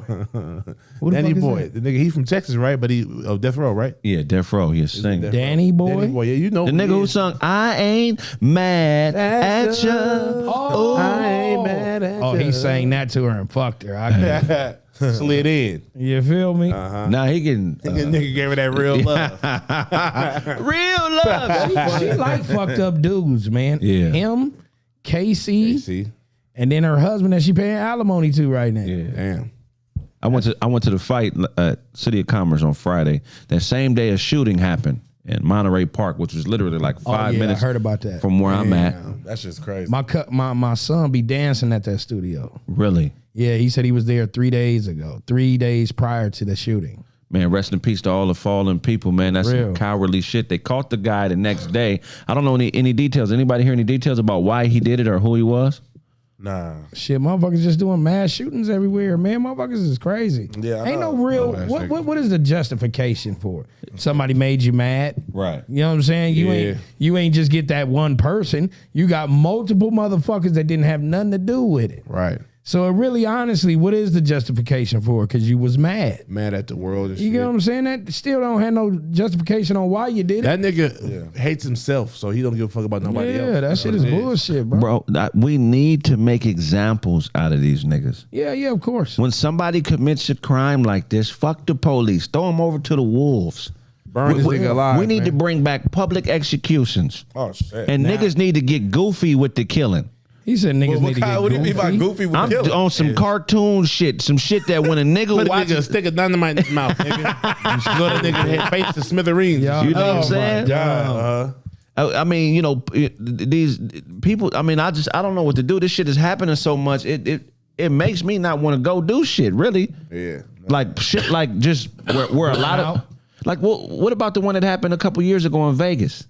Danny Boy. The nigga, he from Texas, right? But he, Death Row, right? Yeah, Death Row. He a singer. Danny Boy? Danny Boy, yeah, you know. The nigga who sung, I ain't mad at you. I ain't mad at you. Oh, he sang that to her and fucked her. Slid in. You feel me? Now he getting... nigga gave her that real love. real love. She like fucked up dudes, man. Yeah. Him, Casey, and then her husband that she paying alimony to right now. Yeah. Damn. I went to the fight at City of Commerce on Friday. That same day a shooting happened in Monterey Park, which was literally like 5 minutes I heard about that. from where I'm at. That's just crazy. My son be dancing at that studio. Really? Yeah, he said he was there 3 days ago, 3 days prior to the shooting. Man, rest in peace to all the fallen people, man. That's some cowardly shit. They caught the guy the next day. I don't know any details. Anybody hear any details about why he did it or who he was? Nah. Shit, motherfuckers just doing mass shootings everywhere, man. Motherfuckers is crazy. Yeah, ain't no real. What is the justification for it? Somebody made you mad, right? You know what I'm saying? You ain't just get that one person. You got multiple motherfuckers that didn't have nothing to do with it, right? So really, honestly, what is the justification for it? Because you was mad. Mad at the world and You get what I'm saying? That still don't have no justification on why you did it. That nigga hates himself, so he don't give a fuck about nobody else. Yeah, that shit is bullshit, bro. We need to make examples out of these niggas. Yeah, of course. When somebody commits a crime like this, fuck the police. Throw them over to the wolves. Burn this nigga alive. We need to bring back public executions. Oh, shit. And niggas need to get goofy with the killing. He said niggas need to get what do you mean by goofy with I'm killing? on some cartoon shit, some shit that when a nigga watches, stick a dynamite in his mouth, nigga. You should go to nigga head face to smithereens. You know what I'm saying? I mean, you know, these people. I mean, I don't know what to do. This shit is happening so much. It makes me not want to go do shit. Really. Yeah. Like shit. Like just where a lot of like. Well, what about the one that happened a couple years ago in Vegas?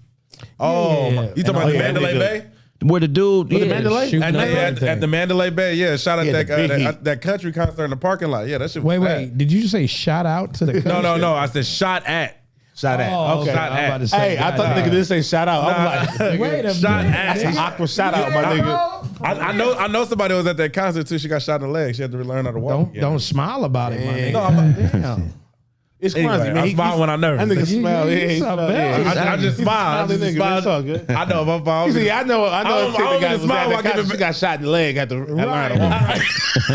Oh, you talking about the Mandalay Bay? Where the dude, Mandalay? At the Mandalay Bay, shout out that country concert in the parking lot. Yeah, that shit was Wait, did you say shout out to the country? No, I said shot at. Shot at. Okay. Shot at. Hey, I thought nigga didn't say shout out. I'm like, wait a shot minute. at. That's an awkward shout out, my nigga. I know somebody was at that concert too. She got shot in the leg. She had to relearn how to walk. Don't smile about it, man. No, I'm like, damn. It's crazy, man. I smile when I'm nervous. That nigga smile. I just smile. It's all good. I know if I'm. See, I know. The guy was at that concert. She got shot in the leg. Had to learn how to walk.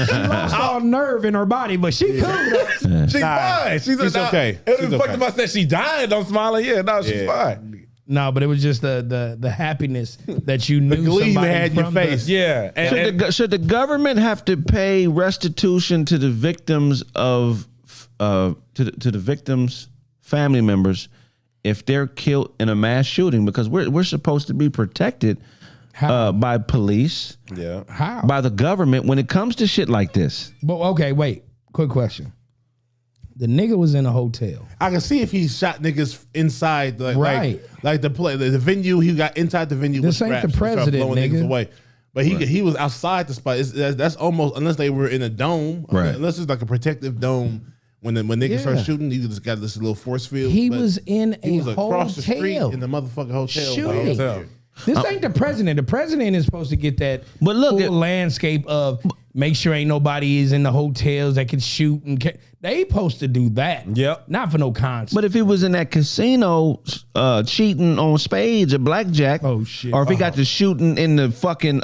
She lost all nerve in her body, but she cool. She's fine. She's okay. It would be fucked if I said she died. Don't smile. She's fine. No, but it was just the happiness that you knew the glee somebody had in your face. Yeah. Should the government have to pay restitution to the victims of to the victims' family members if they're killed in a mass shooting? Because we're supposed to be protected by police, How? by the government when it comes to shit like this. But okay, wait. Quick question. The nigga was in a hotel. I can see if he shot niggas inside, like the venue. He got inside the venue. This with ain't the president, blowing nigga. niggas away. But he was outside the spot. That's almost, unless they were in a dome, right? Unless it's like a protective dome. When niggas start shooting, you just got this little force field. He was in a hotel. Across the street in the motherfucking hotel. Shooting. This ain't the president. The president is supposed to get that full landscape of make sure ain't nobody is in the hotels that can shoot and they supposed to do that. Yep. Not for no concert. But if he was in that casino cheating on spades or blackjack, oh shit, or if he got to shooting in the fucking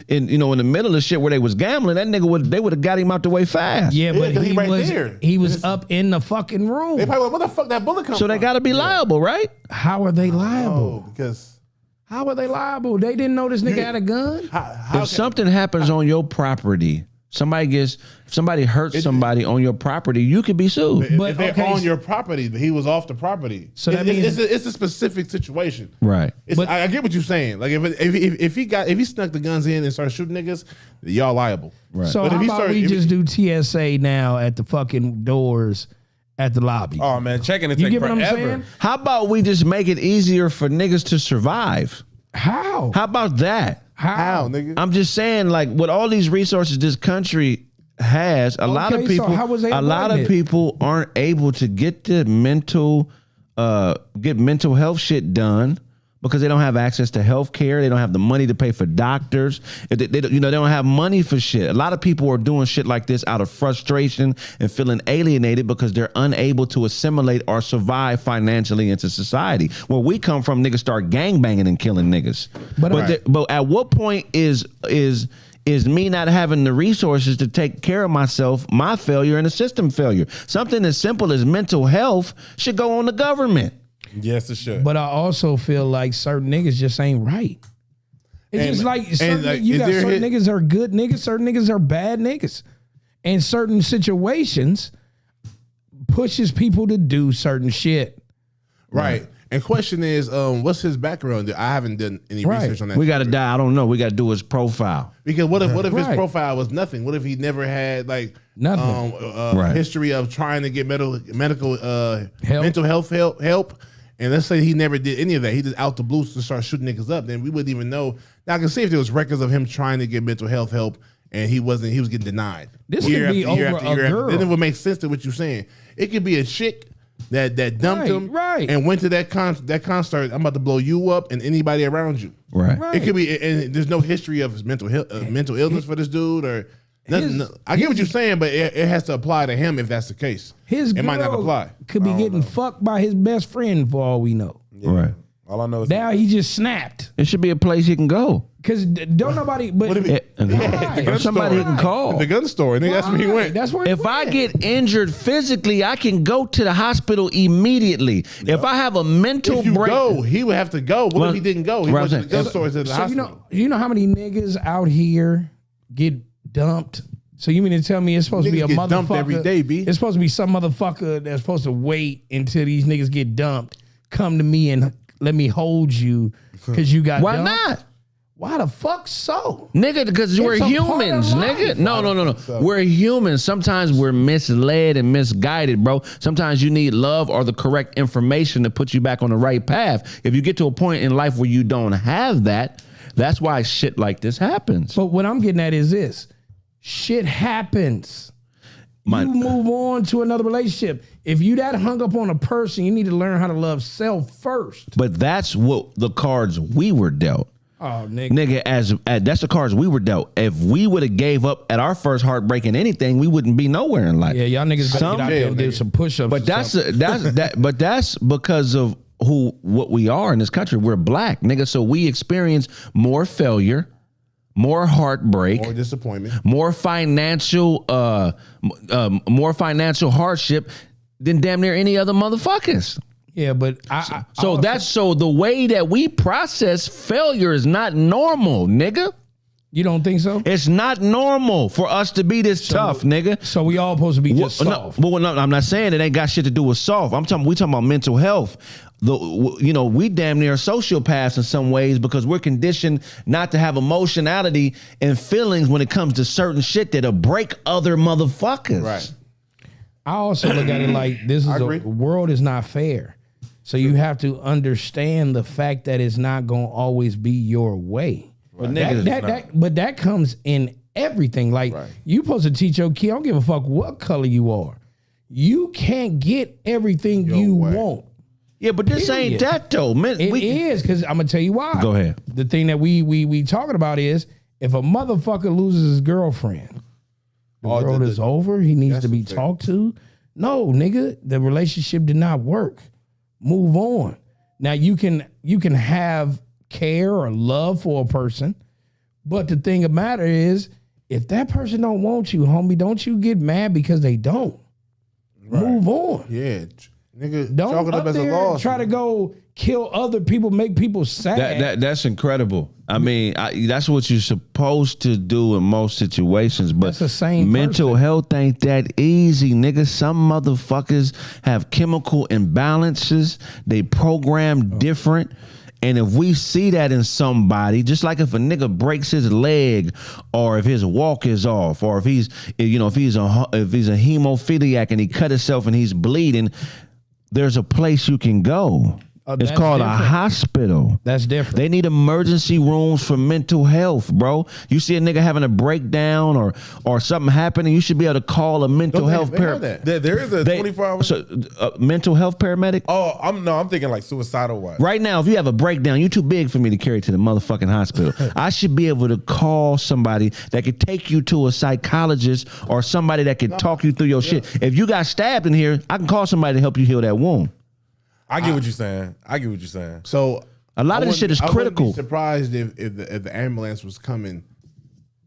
in the middle of shit where they was gambling, that nigga they would have got him out the way fast. Yeah, but he was there. Up in the fucking room. They probably, what the fuck that bullet come So from? they got to be liable, right? How are they liable? Because how are they liable? They didn't know this nigga had a gun. If something happens on your property, somebody hurts somebody on your property, you could be sued. But if they're on your property, he was off the property. So that means it's a specific situation, right? But I get what you're saying. Like if he snuck the guns in and started shooting niggas, y'all liable. Right. So how about we just do TSA now at the fucking doors at the lobby? Oh man, checking it take forever. What I'm saying? How about we just make it easier for niggas to survive? How about that? How, nigga? I'm just saying, like, with all these resources this country has, a lot of people aren't able to get the mental health shit done because they don't have access to health care. They don't have the money to pay for doctors. They don't have money for shit. A lot of people are doing shit like this out of frustration and feeling alienated because they're unable to assimilate or survive financially into society. Where we come from, niggas start gangbanging and killing niggas. But at what point is me not having the resources to take care of myself, my failure, and the system failure? Something as simple as mental health should go on the government. Yes, it should. But I also feel like certain niggas just ain't right. It's just like you got certain niggas are good niggas, certain niggas are bad niggas. And certain situations pushes people to do certain shit. Right. And question is, what's his background? I haven't done any research on that. We got to die. I don't know. We got to do his profile. Because what if his profile was nothing? What if he never had like nothing? History of trying to get mental health help? And let's say he never did any of that. He just out the blue to start shooting niggas up. Then we wouldn't even know. Now I can see if there was records of him trying to get mental health help and he was getting denied. This could be over a girl. Then it would make sense to what you're saying. It could be a chick that dumped him and went to that concert. I'm about to blow you up and anybody around you. Right. It could be, and there's no history of mental illness for this dude or. I get what you're saying, but it has to apply to him if that's the case. It might not apply. Could be getting fucked by his best friend for all we know. Yeah. Right. All I know is now he just snapped. It should be a place he can go. Because don't nobody, but somebody he can call. The gun store. That's where he went. That's where. If I get injured physically, I can go to the hospital immediately. Yep. If I have a mental break, he would have to go. What if he didn't go? He went to the gun store to the hospital. You know how many niggas out here get dumped? So you mean to tell me it's supposed to be a motherfucker dumped every day, B? It's supposed to be some motherfucker that's supposed to wait until these niggas get dumped, come to me and let me hold you because you got Why dumped? not? Why the fuck so? Nigga, because we're humans, nigga. No. We're humans. Sometimes we're misled and misguided, bro. Sometimes you need love or the correct information to put you back on the right path. If you get to a point in life where you don't have that, that's why shit like this happens. But what I'm getting at is this. Shit happens. You move on to another relationship. If you that hung up on a person, you need to learn how to love self first. But that's what the cards we were dealt. Oh, nigga. That's the cards we were dealt. If we would have gave up at our first heartbreak in anything, we wouldn't be nowhere in life. Yeah, y'all niggas gotta get out there and do some push-ups. But that's because of what we are in this country. We're black, nigga. So we experience more failure, more heartbreak, more disappointment, more financial hardship than damn near any other motherfuckers. Yeah, but so the way that we process failure is not normal, nigga. You don't think so? It's not normal for us to be this tough, nigga. So we all supposed to be just soft. No, I'm not saying it ain't got shit to do with soft. We talking about mental health. We damn near sociopaths in some ways because we're conditioned not to have emotionality and feelings when it comes to certain shit that'll break other motherfuckers. Right. I also look at it like this is the world is not fair. So you have to understand the fact that it's not going to always be your way. But that comes in everything. Like you supposed to teach your kid, I don't give a fuck what color you are. You can't get everything you want. Yeah, but this ain't that though. Man, it is, because I'm going to tell you why. Go ahead. The thing that we talking about is if a motherfucker loses his girlfriend, the world is over. He needs to be talked to. No, nigga, the relationship did not work. Move on. Now you can have care or love for a person, but the thing of the matter is, if that person don't want you, homie, don't you get mad because they don't. Right. Move on. Yeah, nigga, don't chalk it up as a loss. Try to go kill other people, make people sad. That's incredible. I mean, that's what you're supposed to do in most situations, but that's the same mental health ain't that easy, nigga. Some motherfuckers have chemical imbalances. They program different. And if we see that in somebody, just like if a nigga breaks his leg, or if his walk is off, or if he's a hemophiliac and he cut himself and he's bleeding, there's a place you can go. It's called a hospital. That's different. They need emergency rooms for mental health, bro. You see a nigga having a breakdown or something happening, you should be able to call a mental health paramedic. There is a 24-hour mental health paramedic. Oh, I'm thinking like suicidal watch. Right now, if you have a breakdown, you're too big for me to carry to the motherfucking hospital. I should be able to call somebody that could take you to a psychologist or somebody that could talk you through your shit. If you got stabbed in here, I can call somebody to help you heal that wound. I get what you're saying. So a lot of this shit is critical. I wouldn't be surprised if the ambulance was coming,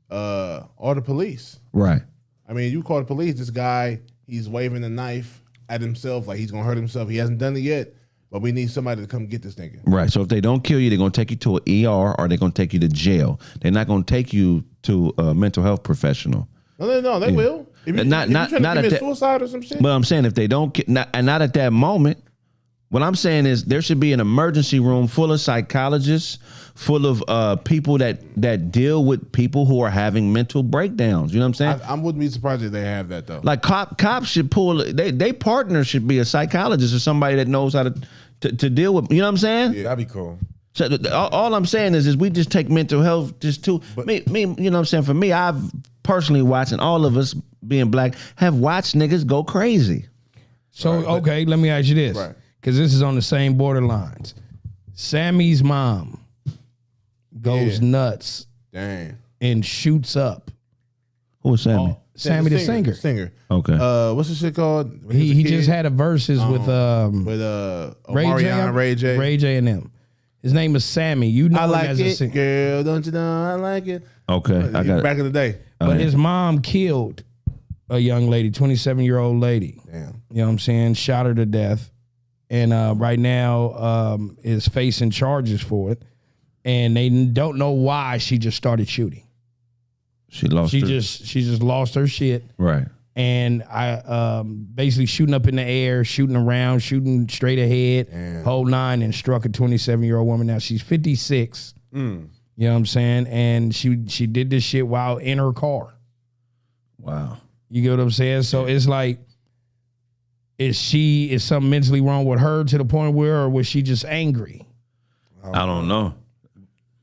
or the police. Right. I mean, you call the police. This guy, he's waving a knife at himself like he's gonna hurt himself. He hasn't done it yet, but we need somebody to come get this nigga. Right. So if they don't kill you, they're gonna take you to an ER or they're gonna take you to jail. They're not gonna take you to a mental health professional. No, they will. If not trying to at commit suicide or some shit. But I'm saying if they don't, not at that moment. What I'm saying is there should be an emergency room full of psychologists, full of people that deal with people who are having mental breakdowns. You know what I'm saying? I wouldn't be surprised if they have that though. Like cops should pull. They partner should be a psychologist or somebody that knows how to deal with. You know what I'm saying? Yeah, that'd be cool. So all I'm saying is we just take mental health just too. Me, you know what I'm saying? For me, I've personally watched, and all of us being black have watched niggas go crazy. So okay, let me ask you this. Right. Because this is on the same borderlines. Sammy's mom goes nuts. Dang. And shoots up. Who was Sammy? Sammy the singer. Singer. Okay. What's the shit called? He just had a verses with Ray J. Ray J and them. His name is Sammy. You know I like him as it, a singer. girl. Don't you know I like it? Okay. I got back in the day. But his mom killed a young lady, 27-year-old lady. Damn. You know what I'm saying? Shot her to death. And right now is facing charges for it, and they don't know why she just started shooting. She just lost her shit, right? And I basically shooting up in the air, shooting around, shooting straight ahead, whole nine, and struck a 27-year-old woman. Now she's 56. You know what I'm saying? And she did this shit while in her car. Wow. You get what I'm saying? So it's like. Is something mentally wrong with her to the point where, or was she just angry? I don't know.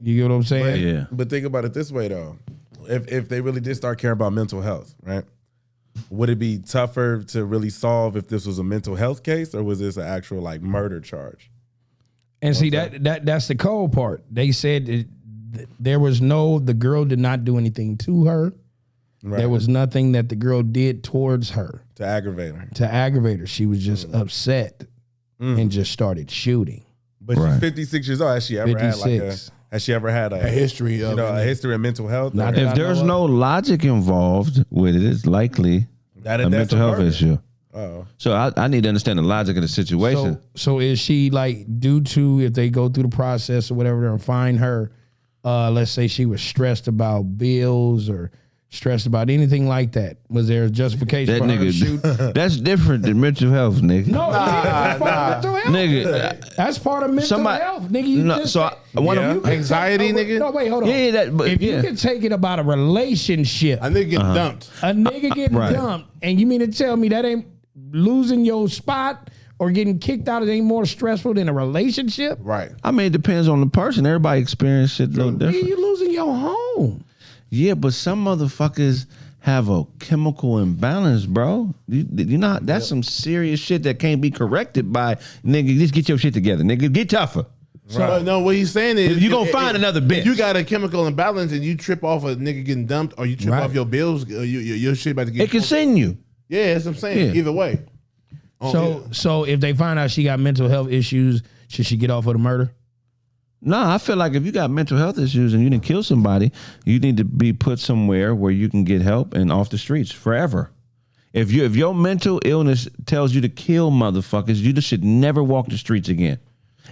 You get what I'm saying? Yeah. But think about it this way though. If they really did start caring about mental health, right? Would it be tougher to really solve if this was a mental health case, or was this an actual like murder charge? And see that's the cold part. They said the girl did not do anything to her. Right. There was nothing that the girl did towards her. To aggravate her. She was just upset and just started shooting. But she's 56 years old. Has she ever had a history of mental health? If there's no logic involved with it, it's likely a mental health issue. Oh. So I need to understand the logic of the situation. So is she like, due to, if they go through the process or whatever and find her, let's say she was stressed about bills or stressed about anything like that, was there a justification for her to shoot? That's different than mental health, nigga. No, that's part of mental health. Nigga, that's part of mental health, nigga. Anxiety, nigga. No, wait, hold on. If you can take it about a relationship, a nigga getting dumped. A nigga getting dumped, and you mean to tell me that ain't losing your spot or getting kicked out ain't more stressful than a relationship? Right. I mean, it depends on the person. Everybody experiences shit a little different. You losing your home. Yeah, but some motherfuckers have a chemical imbalance, bro. You not that's some serious shit that can't be corrected by nigga. Just get your shit together, nigga. Get tougher. Right. No, what he's saying is you gonna find another bitch. If you got a chemical imbalance and you trip off a nigga getting dumped, or you trip off your bills, your shit about to get. It can send you. Yeah, that's what I'm saying. Yeah. Either way. So if they find out she got mental health issues, should she get off of the murder? Nah, I feel like if you got mental health issues and you didn't kill somebody, you need to be put somewhere where you can get help and off the streets forever. If your mental illness tells you to kill motherfuckers, you just should never walk the streets again.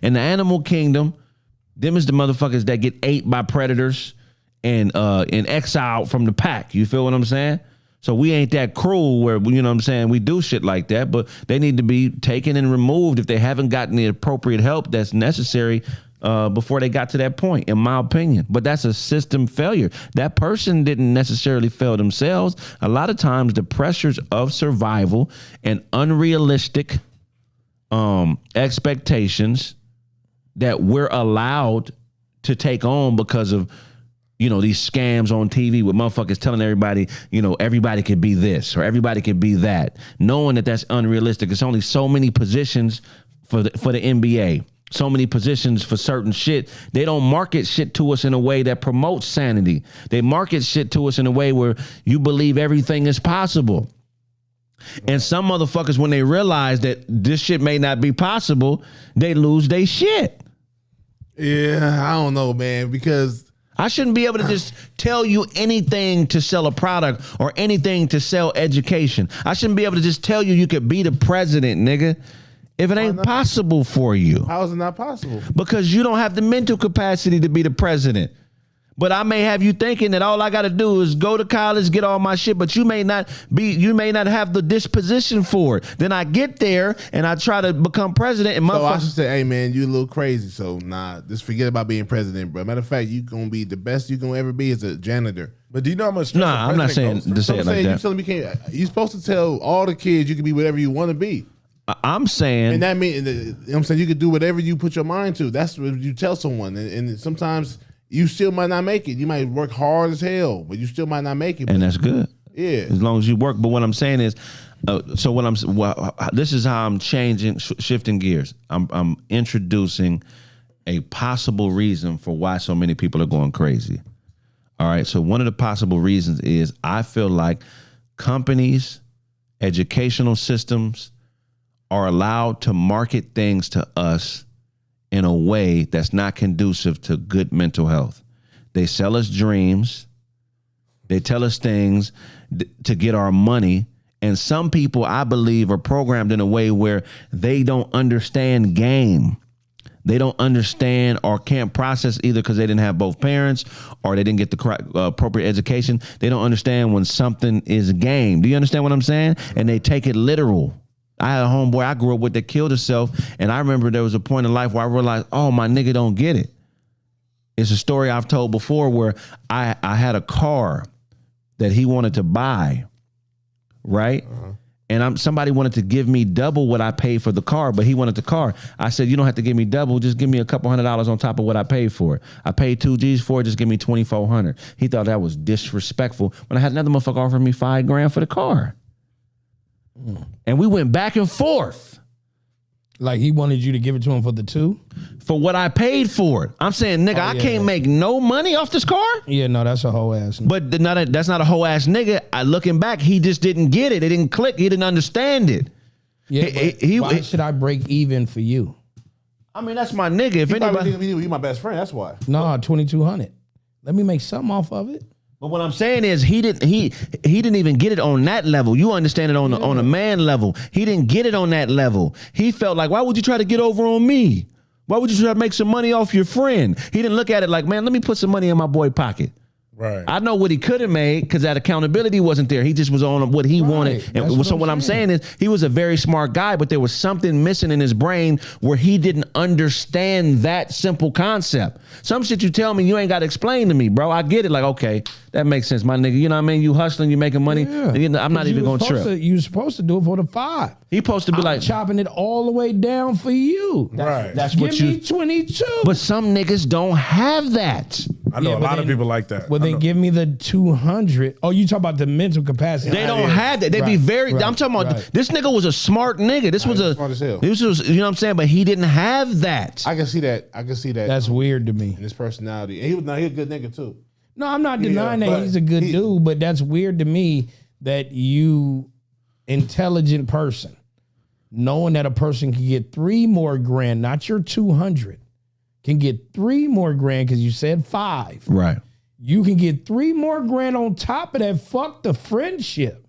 In the animal kingdom, them is the motherfuckers that get ate by predators and exiled from the pack. You feel what I'm saying? So we ain't that cruel where, you know what I'm saying, we do shit like that, but they need to be taken and removed if they haven't gotten the appropriate help that's necessary before they got to that point, in my opinion. But that's a system failure. That person didn't necessarily fail themselves. A lot of times the pressures of survival and unrealistic expectations that we're allowed to take on because of, you know, these scams on TV with motherfuckers telling everybody, you know, everybody could be this or everybody could be that, knowing that that's unrealistic. It's only so many positions for the NBA. So many positions for certain shit. They don't market shit to us in a way that promotes sanity. They market shit to us in a way where you believe everything is possible. And some motherfuckers, when they realize that this shit may not be possible, they lose their shit. Yeah, I don't know, man, because I shouldn't be able to just tell you anything to sell a product or anything to sell education. I shouldn't be able to just tell you you could be the president, nigga, if it ain't possible for you. How is it not possible? Because you don't have the mental capacity to be the president. But I may have you thinking that all I got to do is go to college, get all my shit, but you may not have the disposition for it. Then I get there and I try to become president and I should say, hey man, you a little crazy. So nah, just forget about being president, bro. Matter of fact, you gonna be the best you gonna ever be as a janitor. But do you know how much? Nah, I'm not saying to say it like that. You're supposed to tell all the kids you can be whatever you want to be. I'm saying, and that means, you know what I'm saying, you can do whatever you put your mind to. That's what you tell someone, and sometimes you still might not make it. You might work hard as hell, but you still might not make it. And that's good. Yeah, as long as you work. But what I'm saying is, this is how I'm shifting gears. I'm introducing a possible reason for why so many people are going crazy. All right. So one of the possible reasons is I feel like companies, educational systems are allowed to market things to us in a way that's not conducive to good mental health. They sell us dreams. They tell us things to get our money. And some people, I believe, are programmed in a way where they don't understand game. They don't understand or can't process either because they didn't have both parents or they didn't get the appropriate education. They don't understand when something is game. Do you understand what I'm saying? And they take it literal. I had a homeboy I grew up with that killed himself, and I remember there was a point in life where I realized, oh, my nigga don't get it. It's a story I've told before where I had a car that he wanted to buy, right? Uh-huh. And somebody wanted to give me double what I paid for the car, but he wanted the car. I said, you don't have to give me double. Just give me a couple $100s on top of what I paid for it. I paid $2Gs for it. Just give me $2,400. He thought that was disrespectful when I had another motherfucker offer me $5,000 for the car. And we went back and forth. Like he wanted you to give it to him for the two? For what I paid for it. I'm saying, nigga, I can't make no money off this car? Yeah, no, that's a whole ass nigga. But that's not a whole ass nigga. Looking back, he just didn't get it. It didn't click. He didn't understand it. Yeah, why should I break even for you? I mean, that's my nigga. If anybody, you my best friend, that's why. No, $2,200. Let me make something off of it. But what I'm saying is he didn't even get it on that level. You understand it on a man level. He didn't get it on that level. He felt like, why would you try to get over on me? Why would you try to make some money off your friend? He didn't look at it like, man, let me put some money in my boy pocket. Right. I know what he could have made because that accountability wasn't there. He just was on what he wanted. And so what I'm saying is he was a very smart guy, but there was something missing in his brain where he didn't understand that simple concept. Some shit you tell me, you ain't got to explain to me, bro. I get it. Like, okay, that makes sense, my nigga. You know what I mean? You hustling, you making money. Yeah. I'm not even going to trip. You were supposed to do it for the 5. He supposed to be like chopping it all the way down for you. Right. That's what Give me 22. But some niggas don't have that. I know a lot of people like that. Well, then give me the 200. Oh, you talk about the mental capacity. They don't have that. They be very. I'm talking about this nigga was a smart nigga. This was a smart as hell. This was, you know what I'm saying. But he didn't have that. I can see that. That's weird to me. In his personality, and he was a good nigga too. No, I'm not denying that he's a good dude, but that's weird to me that you, intelligent person, knowing that a person can get 3 more grand, not your 200, can get 3 more grand because you said 5. Right. You can get 3 more grand on top of that. Fuck the friendship.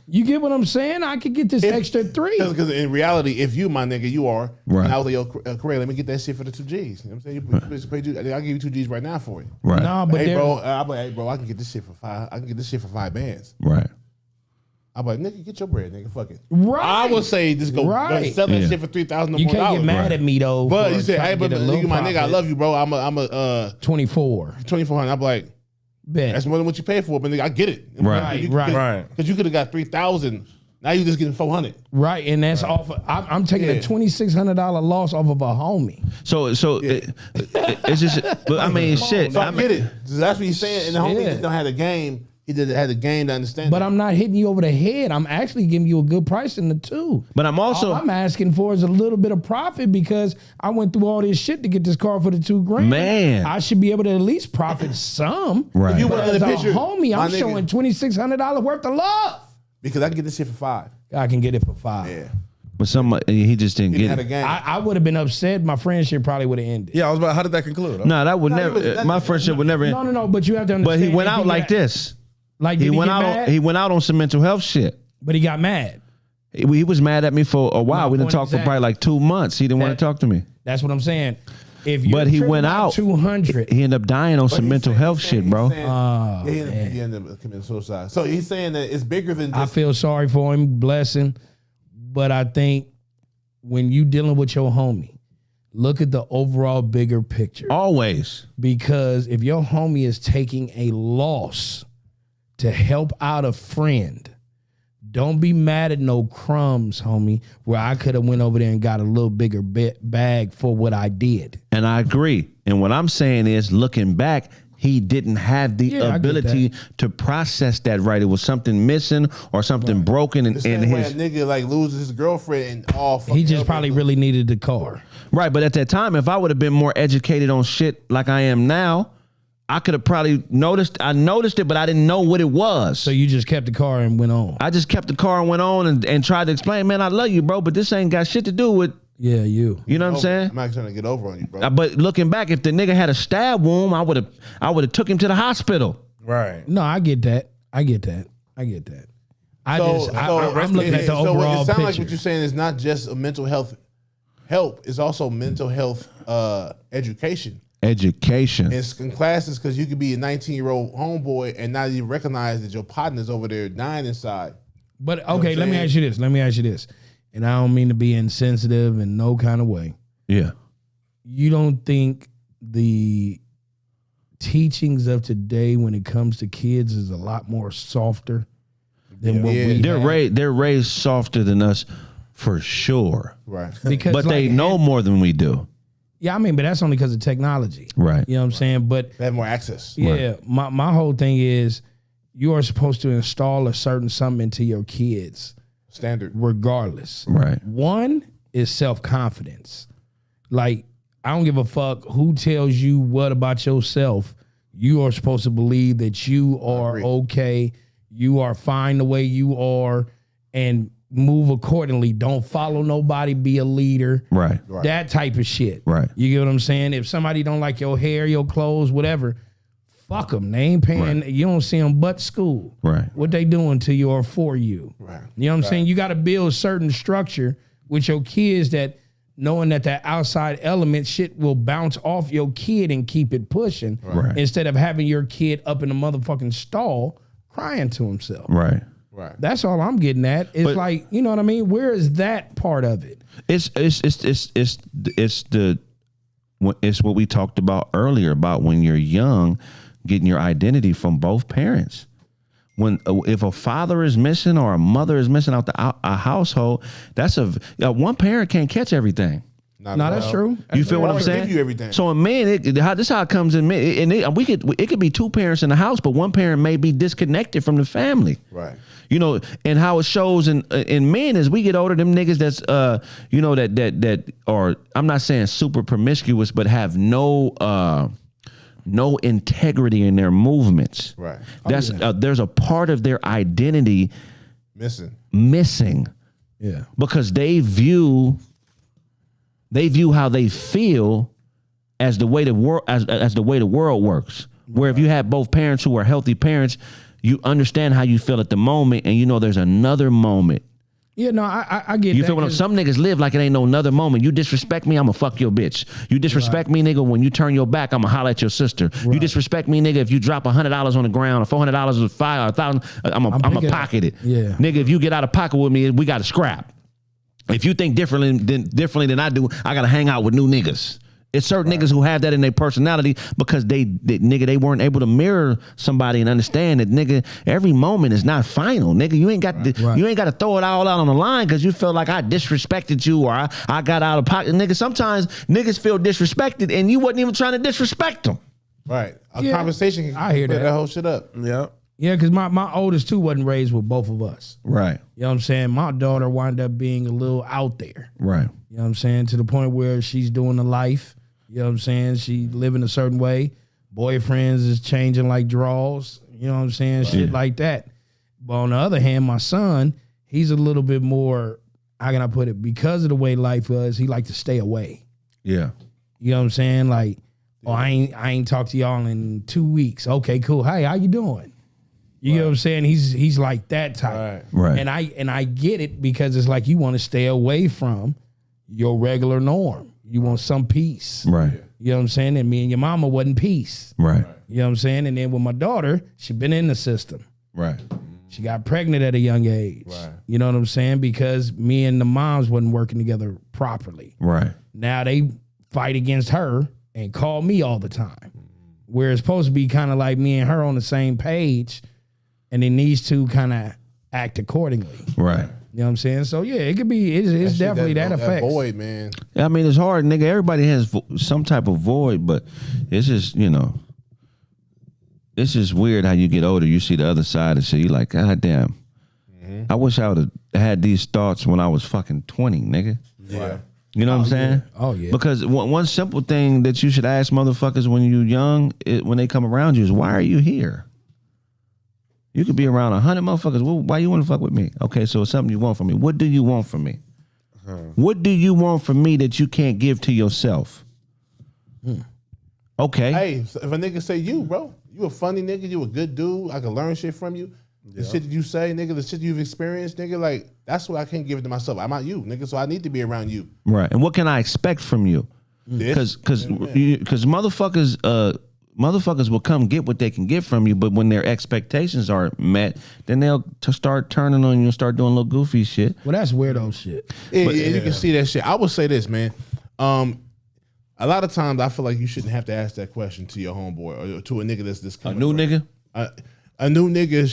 You get what I'm saying? I could get this extra 3. Because in reality, if you, my nigga, you are, right. And I was like, yo, Kraig, let me get that shit for the 2 Gs. You know what I'm saying? I'll give you 2 Gs right now for you. Right. No, but hey, bro, I'm like, hey, bro, I can get this shit for 5. I can get this shit for 5 bands. Right. I'm like, nigga, get your bread, nigga. Fuck it. Right. I would say just go sell that shit for $3,000. You can't get mad at me though. But you said, hey, but you my nigga, I love you, bro. I'm a 24. 2,400. I'm like, bet that's more than what you paid for, but nigga, I get it. Right. Because you could have got 3,000. Now you just getting 400. Right, and that's off. I'm taking a $2,600 loss off of a homie. So it's just. But I mean, shit. So I get it. That's what he's saying. And the homie just don't have the game. He just had the game to understand. But I'm not hitting you over the head. I'm actually giving you a good price in the 2. But I'm also. All I'm asking for is a little bit of profit because I went through all this shit to get this car for the 2 grand. Man, I should be able to at least profit some. Right. If you want the picture, homie, I'm showing $2,600 worth of love. Because I can get this shit for 5. I can get it for 5. Yeah. But he just didn't get it. I would have been upset. My friendship probably would have ended. Yeah, I was about. How did that conclude? No, that would never. My friendship would never. No. But you have to understand. But he went out like this. Like he went out on some mental health shit. But he got mad. He was mad at me for a while. We didn't talk for probably like 2 months. He didn't want to talk to me. That's what I'm saying. But he went out. 200. He ended up dying on some mental health shit, bro. He ended up committing suicide. So he's saying that it's bigger than just. I feel sorry for him, blessing. But I think when you dealing with your homie, look at the overall bigger picture. Always. Because if your homie is taking a loss to help out a friend, don't be mad at no crumbs, homie, where I could have went over there and got a little bigger bag for what I did. And I agree. And what I'm saying is, looking back, he didn't have the ability to process that right. It was something missing or something broken in his. A nigga like loses his girlfriend and all. He just probably really needed the car. Right, but at that time, if I would have been more educated on shit like I am now, I could have probably noticed. I noticed it, but I didn't know what it was. So you just kept the car and went on. I just kept the car and went on and tried to explain, man, I love you, bro, but this ain't got shit to do with. Yeah, you. You know what I'm saying? I'm not trying to get over on you, bro. But looking back, if the nigga had a stab wound, I would have took him to the hospital. Right. No, I get that. I'm looking at the overall it sounds picture. like what you're saying is not just a mental health help; it's also mental health education. Education. It's in classes because you could be a 19-year-old homeboy and not even recognize that your partner's over there dying inside. But okay, let me ask you this. And I don't mean to be insensitive in no kind of way. Yeah. You don't think the teachings of today when it comes to kids is a lot more softer than what we have? They're raised softer than us for sure. Right. But they know more than we do. Yeah, I mean, but that's only because of technology. Right. You know what I'm saying? But they have more access. Yeah. Right. My whole thing is you are supposed to install a certain something into your kids. Standard. Regardless. Right. One is self-confidence. Like, I don't give a fuck who tells you what about yourself. You are supposed to believe that you are okay. You are fine the way you are and move accordingly. Don't follow nobody. Be a leader. Right. That type of shit. Right. You get what I'm saying? If somebody don't like your hair, your clothes, whatever, fuck them. They ain't paying. Right. You don't see them but school. Right. What they doing to you or for you. Right. You know what I'm saying? You got to build certain structure with your kids that knowing that outside element shit will bounce off your kid and keep it pushing, instead of having your kid up in the motherfucking stall crying to himself. Right. That's all I'm getting at. It's like, you know what I mean? Where is that part of it? It's what we talked about earlier about when you're young, getting your identity from both parents. If a father is missing or a mother is missing out a household, that's one parent can't catch everything. No, that's true. You feel what I'm saying? Give you everything. So in men, this is how it comes in men. And it could be two parents in the house, but one parent may be disconnected from the family. Right. You know, and how it shows in men as we get older, them niggas that's that are, I'm not saying super promiscuous, but have no integrity in their movements. Right. There's a part of their identity missing. Yeah. Because they view how they feel as the way the world as the way the world works. Where if you have both parents who are healthy parents, you understand how you feel at the moment, and you know there's another moment. Yeah, no, I get you that. Feel what some niggas live like it ain't no another moment. You disrespect me, I'ma fuck your bitch. You disrespect me, nigga, when you turn your back, I'ma holler at your sister. You disrespect me, nigga, if you drop $100 on the ground or $400 with fire or $1,000, I'ma pocket it. Yeah. Nigga, if you get out of pocket with me, we gotta scrap. If you think differently than I do, I gotta hang out with new niggas. It's certain niggas who have that in their personality because they weren't able to mirror somebody and understand that, nigga, every moment is not final, nigga. You ain't got you ain't got to throw it all out on the line because you feel like I disrespected you or I got out of pocket, nigga. Sometimes niggas feel disrespected and you wasn't even trying to disrespect them. Right, a conversation can hear that whole shit up. Yeah, because my oldest too wasn't raised with both of us. Right. You know what I'm saying? My daughter wound up being a little out there. Right. You know what I'm saying? To the point where she's doing the life. You know what I'm saying? She living a certain way. Boyfriends is changing like draws. You know what I'm saying? Right. Shit like that. But on the other hand, my son, he's a little bit more, how can I put it? Because of the way life was, he like to stay away. Yeah. You know what I'm saying? Like, I ain't talked to y'all in 2 weeks. Okay, cool. Hey, how you doing? You know what I'm saying? He's like that type. Right. And I get it because it's like you want to stay away from your regular norm. You want some peace. Right. You know what I'm saying? And me and your mama wasn't peace. Right. You know what I'm saying? And then with my daughter, she been in the system. Right. She got pregnant at a young age. Right. You know what I'm saying? Because me and the moms wasn't working together properly. Right. Now they fight against her and call me all the time. Where it's supposed to be kind of like me and her on the same page, and then these two kind of act accordingly. Right. You know what I'm saying? So yeah, it could be. It's definitely that effect. Void, man. I mean, it's hard, nigga. Everybody has some type of void, but it's just, it's just weird how you get older. You see the other side and say, you like, God damn. I wish I would have had these thoughts when I was fucking 20, nigga. Yeah. You know what I'm saying? Yeah. Oh yeah. Because one simple thing that you should ask motherfuckers when you're young, when they come around you, is why are you here? You could be around 100 motherfuckers. Well, why you want to fuck with me? Okay, so it's something you want from me. What do you want from me? What do you want from me that you can't give to yourself? Okay. Hey, if a nigga say you, bro, you a funny nigga, you a good dude, I can learn shit from you. The shit that you say, nigga, the shit you've experienced, nigga, like, that's what I can't give it to myself. I'm not you, nigga, so I need to be around you. Right. And what can I expect from you? Because motherfuckers will come get what they can get from you, but when their expectations aren't met, then they'll start turning on you and start doing little goofy shit. Well, that's weirdo shit. And you can see that shit. I would say this, man. A lot of times I feel like you shouldn't have to ask that question to your homeboy or to a nigga that's this a new nigga. A new nigga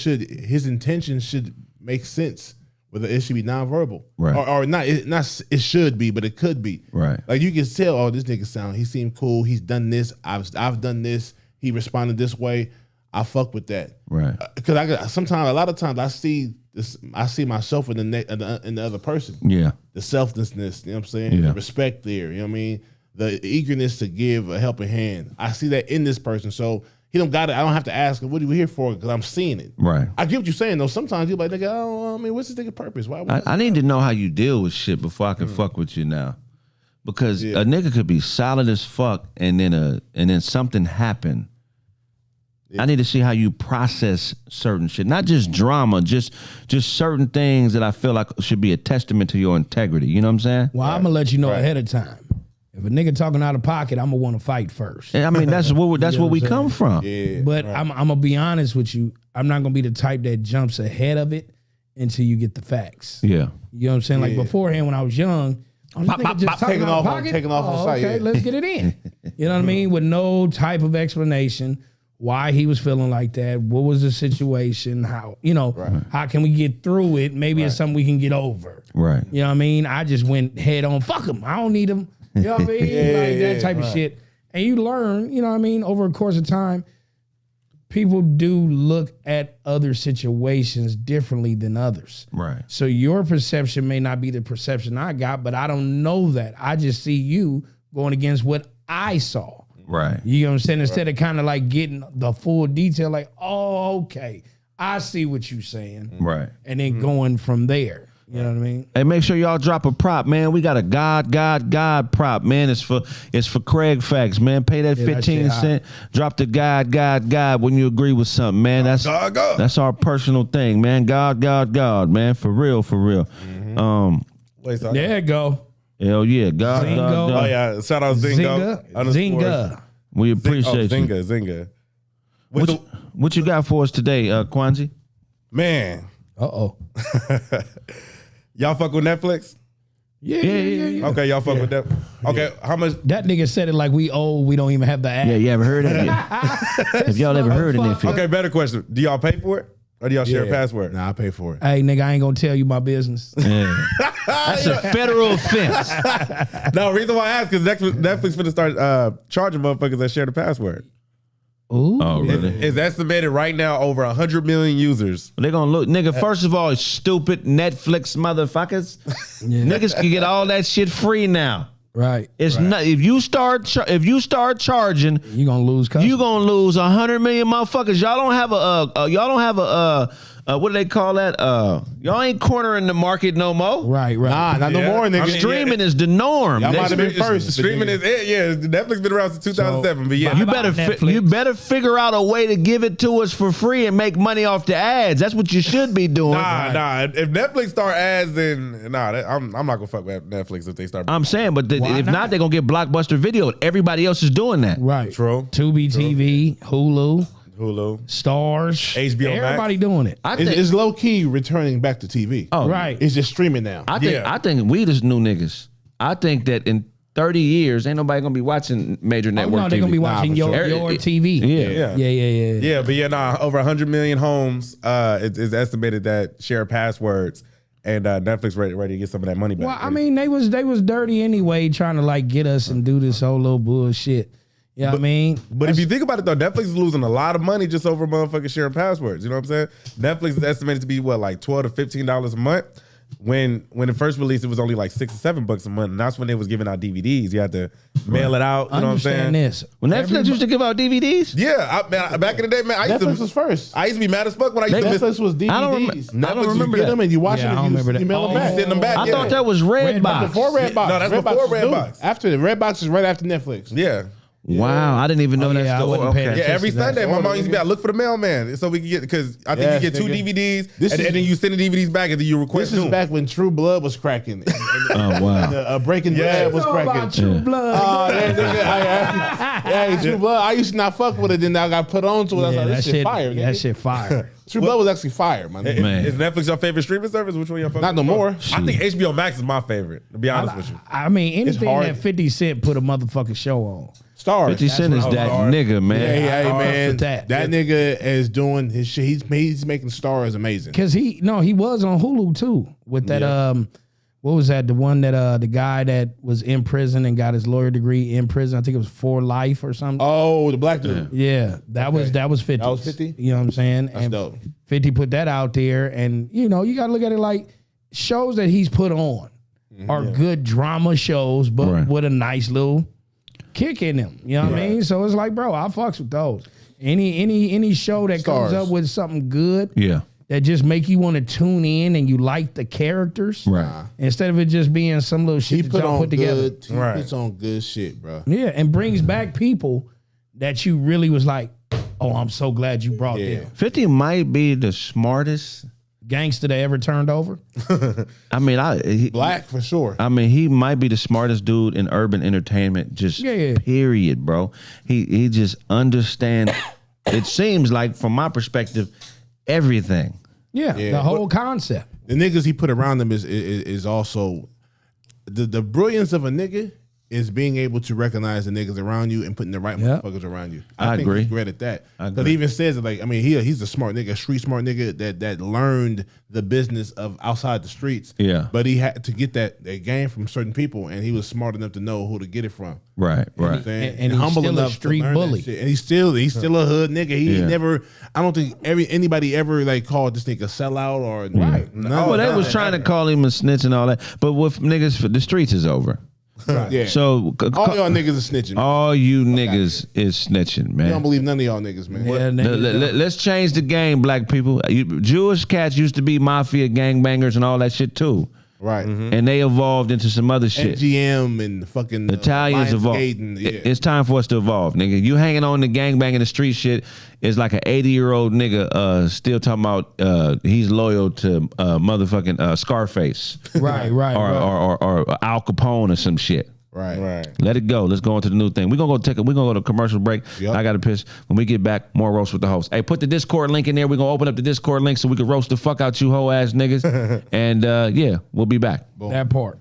his intentions should make sense. Whether it should be nonverbal, right, or not. It should be, but it could be, right. Like you can tell, oh, this nigga he seemed cool. He's done this. I've done this. He responded this way. I fuck with that, right? Because a lot of times I see this. I see myself in the other person. Yeah, the selflessness. You know what I'm saying? Yeah. The respect there. You know what I mean? The eagerness to give a helping hand. I see that in this person. So he don't got it. I don't have to ask him, what are you here for? Because I'm seeing it. Right. I get what you're saying, though. Sometimes you're like, nigga, what's this nigga purpose? Why? I need to know how you deal with shit before I can fuck with you now. Because a nigga could be solid as fuck and then something happen I need to see how you process certain shit, not just drama, just certain things that I feel like should be a testament to your integrity. You know what I'm saying? Well, I'm gonna let you know ahead of time. If a nigga talking out of pocket, I'm gonna want to fight first. I mean, that's where we come from. Yeah, but I'm gonna be honest with you. I'm not gonna be the type that jumps ahead of it until you get the facts. Yeah, you know what I'm saying? Like beforehand, when I was young, I was just taking off the site. Okay, let's get it in. You know what I mean? With no type of explanation. Why he was feeling like that? What was the situation? How how can we get through it? Maybe it's something we can get over. Right. You know what I mean? I just went head on. Fuck him. I don't need him. You know what I mean? Like that type of shit. And you learn. You know what I mean? Over a course of time, people do look at other situations differently than others. Right. So your perception may not be the perception I got, but I don't know that. I just see you going against what I saw. Right. You know what I'm saying? Instead of kind of like getting the full detail, like, oh, okay, I see what you're saying. Right. And then going from there. You know what I mean? Hey, make sure y'all drop a prop, man. We got a God prop, man. It's for Kraig facts, man. Pay that 15 cents. Drop the God when you agree with something, man. That's our personal thing, man. God, man. For real. There you go. Hell yeah, God. Oh yeah, shout out Zinga. Zinga. We appreciate you. Zinga. What you got for us today, Kwanzi? Man. Uh-oh. Y'all fuck with Netflix? Yeah. Okay, y'all fuck with that. Okay, how much? That nigga said it like we old. We don't even have the app. Yeah, you ever heard of it? Have y'all ever heard of it? Okay, better question. Do y'all pay for it? Or do y'all share a password? Nah, I pay for it. Hey, nigga, I ain't gonna tell you my business. Yeah. That's a federal offense. No, reason why I ask is Netflix finna start charging motherfuckers that share the password. Ooh. Oh, really? It's estimated right now over 100 million users. They're gonna look, nigga. First of all, stupid Netflix motherfuckers. Niggas can get all that shit free now. Right. It's not if you start charging, you gonna lose customers. You gonna lose 100 million motherfuckers. Y'all don't have a what do they call that? Y'all ain't cornering the market no more. Right. Nah, not no more. Nigga. Streaming is the norm. Y'all might have been first. Streaming is it. Yeah, Netflix been around since 2007. But yeah, you better figure out a way to give it to us for free and make money off the ads. That's what you should be doing. Nah. If Netflix start ads, then I'm not gonna fuck with Netflix if they start. I'm saying, but if not, they're gonna get Blockbuster Video. Everybody else is doing that. Right. True. Tubi TV, Hulu, Stars, HBO Max. Everybody doing it. It's low key returning back to TV. Oh, right. It's just streaming now. I think we just new niggas. I think that in 30 years, ain't nobody gonna be watching major network TV. They're gonna be watching your TV. Yeah. But over 100 million homes. It's estimated that share passwords, and Netflix ready to get some of that money back. Well, I mean, they was dirty anyway, trying to like get us and do this whole little bullshit. You know what I mean? But if you think about it though, Netflix is losing a lot of money just over motherfucking sharing passwords. You know what I'm saying? Netflix is estimated to be like $12 to $15 a month. When it first released, it was only like $6 or $7 a month, and that's when they was giving out DVDs. You had to mail it out. You know what I'm saying? This. When Netflix used to give out DVDs? Yeah, back in the day, man. Netflix was first. I used to be mad as fuck when I used to miss. Netflix was DVDs. I don't remember you get that. them and you watch them and you mail them back. Send them back. I thought that was Redbox. Before Redbox. No, that's before Redbox. After the Redbox is right after Netflix. Yeah. Wow, I didn't even know that. Yeah, every Sunday, my mom used to be out, look for the mailman so we could get, because I think you get 2 DVDs, and then you send the DVDs back, and then you request This is back when True Blood was cracking. Oh, wow. Breaking Bad was cracking. True Blood. True Blood. I used to not fuck with it, then I got put on to it. I was like, this shit fire. That shit fire. True Blood was actually fire, man. Is Netflix your favorite streaming service? Which one y'all fucking? Not no more. I think HBO Max is my favorite, to be honest with you. I mean, anything that 50 Cent put a motherfucking show on. Stars. 50 Cent is that nigga, man. Yeah, man. That nigga is doing his shit. He's making Stars amazing. Because he was on Hulu too with that what was that? The one that the guy that was in prison and got his lawyer degree in prison. I think it was For Life or something. Oh, the black dude. Yeah, that was 50. That was 50? You know what I'm saying? That's dope. 50 put that out there, and you gotta look at it like shows that he's put on are good drama shows, but with a nice little kick in them. You know what I mean? So it's like, bro, I fucks with those. Any show that comes up with something good, that just make you want to tune in and you like the characters, right? Instead of it just being some little shit that y'all put together. He puts on good shit, bro. Yeah, and brings back people that you really was like, Oh, I'm so glad you brought them. 50 might be the smartest gangster they ever turned over. I mean, Black for sure. I mean, he might be the smartest dude in urban entertainment. Just period, bro. He just understands. It seems like, from my perspective, everything. Yeah, the whole concept. The niggas he put around him is also the brilliance of a nigga is being able to recognize the niggas around you and putting the right motherfuckers around you. I think agree. He's great at that. Because he even says it like, I mean, he's a smart nigga, a street smart nigga that learned the business of outside the streets. Yeah. But he had to get that game from certain people, and he was smart enough to know who to get it from. Right, right. And he's humble still enough a street bully. And he's still a hood nigga. He never, I don't think anybody ever like called this nigga a sellout or right. No, well, they was trying to call him a snitch and all that. But with niggas, the streets is over. Right. Yeah. So all y'all niggas are snitching. All you niggas is snitching, man. You don't believe none of y'all niggas, man. Yeah, let's change the game, black people. Jewish cats used to be mafia gangbangers and all that shit too. Right. Mm-hmm. And they evolved into some other shit. MGM and fucking Italians evolved. It's time for us to evolve, nigga. You hanging on the gangbanging the street shit is like an 80-year-old nigga still talking about he's loyal to motherfucking Scarface. Right. Or Al Capone or some shit. Right. Let it go. Let's go into the new thing. We're gonna go to a commercial break. Yep. I gotta piss. When we get back, more roast with the host. Hey, put the Discord link in there. We're gonna open up the Discord link so we can roast the fuck out you hoe ass niggas. And we'll be back. Boom. That part.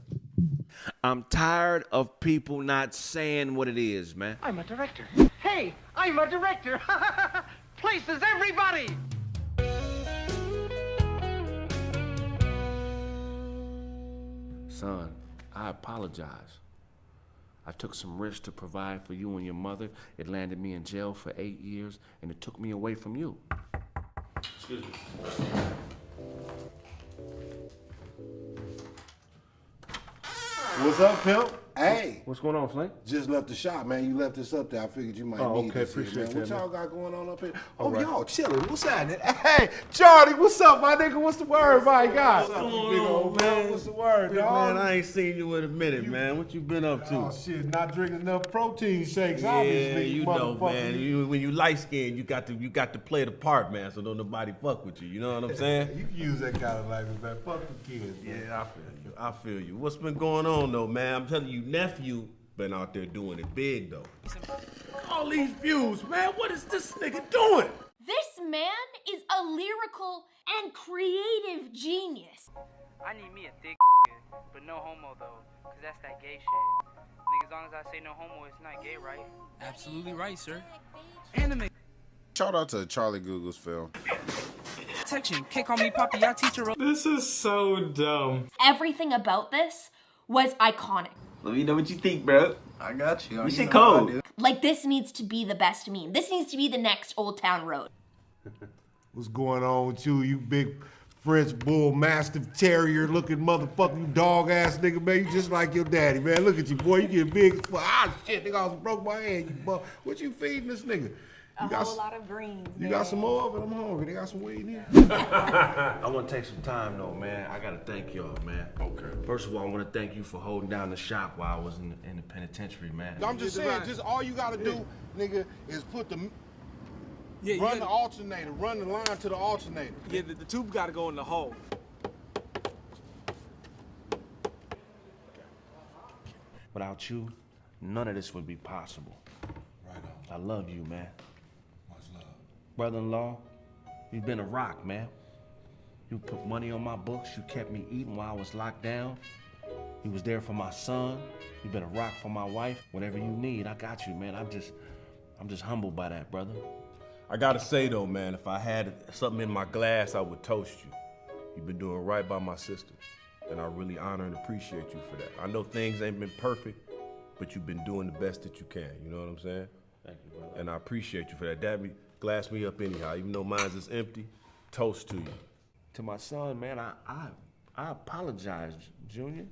I'm tired of people not saying what it is, man. I'm a director. Hey, I'm a director. Places everybody. Son, I apologize. I took some risks to provide for you and your mother. It landed me in jail for 8 years, and it took me away from you. Excuse me. What's up, pimp? Hey. What's going on, Flink? Just left the shop, man. You left this up there. I figured you might need this. Appreciate here, man. that. What y'all got going on up here? All right. Y'all chilling. What's happening? Hey, Charlie, what's up, my nigga? What's the word, my God? What's up, you big old man? What's the word, dog? Man, I ain't seen you in a minute, man. What you been up to? Oh, shit, not drinking enough protein shakes, yeah, obviously. you know, man. When you light skinned, you got to play the part, man, so don't nobody fuck with you. You know what I'm saying? You can use that kind of language, man. Fuck the kids, man. Yeah, I feel you. What's been going on, though, man? I'm telling you, nephew been out there doing it big, though. All these views, man. What is this nigga doing? This man is a lyrical and creative genius. I need me a thick but no homo though, cause that's that gay shit. Nigga, as long as I say no homo, it's not gay, right? Absolutely right, sir. Anime. Shout out to Charlie Google's film. Protection, can't call me Poppy, I teach her. This is so dumb. Everything about this was iconic. Let me know what you think, bro. I got you. We should code. Like, this needs to be the best meme. This needs to be the next Old Town Road. What's going on with you, you big French bull mastiff terrier looking motherfucker, you dog ass nigga, man? You just like your daddy, man. Look at you, boy. You get big. Ah, shit, nigga, I almost broke my hand. You buck. What you feeding this nigga? A whole lot of greens. You got some more of it? I'm hungry. They got some weed in here. I want to take some time, though, man. I got to thank y'all, man. Okay. First of all, I want to thank you for holding down the shop while I was in the penitentiary, man. I'm just saying, just all you got to do, nigga, is put the... run the alternator. Run the line to the alternator. Yeah, the tube got to go in the hole. Without you, none of this would be possible. Right on. I love you, man. Much love. Brother-in-law, you've been a rock, man. You put money on my books. You kept me eating while I was locked down. You was there for my son. You've been a rock for my wife. Whatever you need, I got you, man. I'm just humbled by that, brother. I gotta say, though, man, if I had something in my glass, I would toast you. You've been doing right by my sister, and I really honor and appreciate you for that. I know things ain't been perfect, but you've been doing the best that you can. You know what I'm saying? Thank you, brother. And I appreciate you for that. That glass me up anyhow. Even though mine's is empty, toast to you. To my son, man, I apologize, Junior.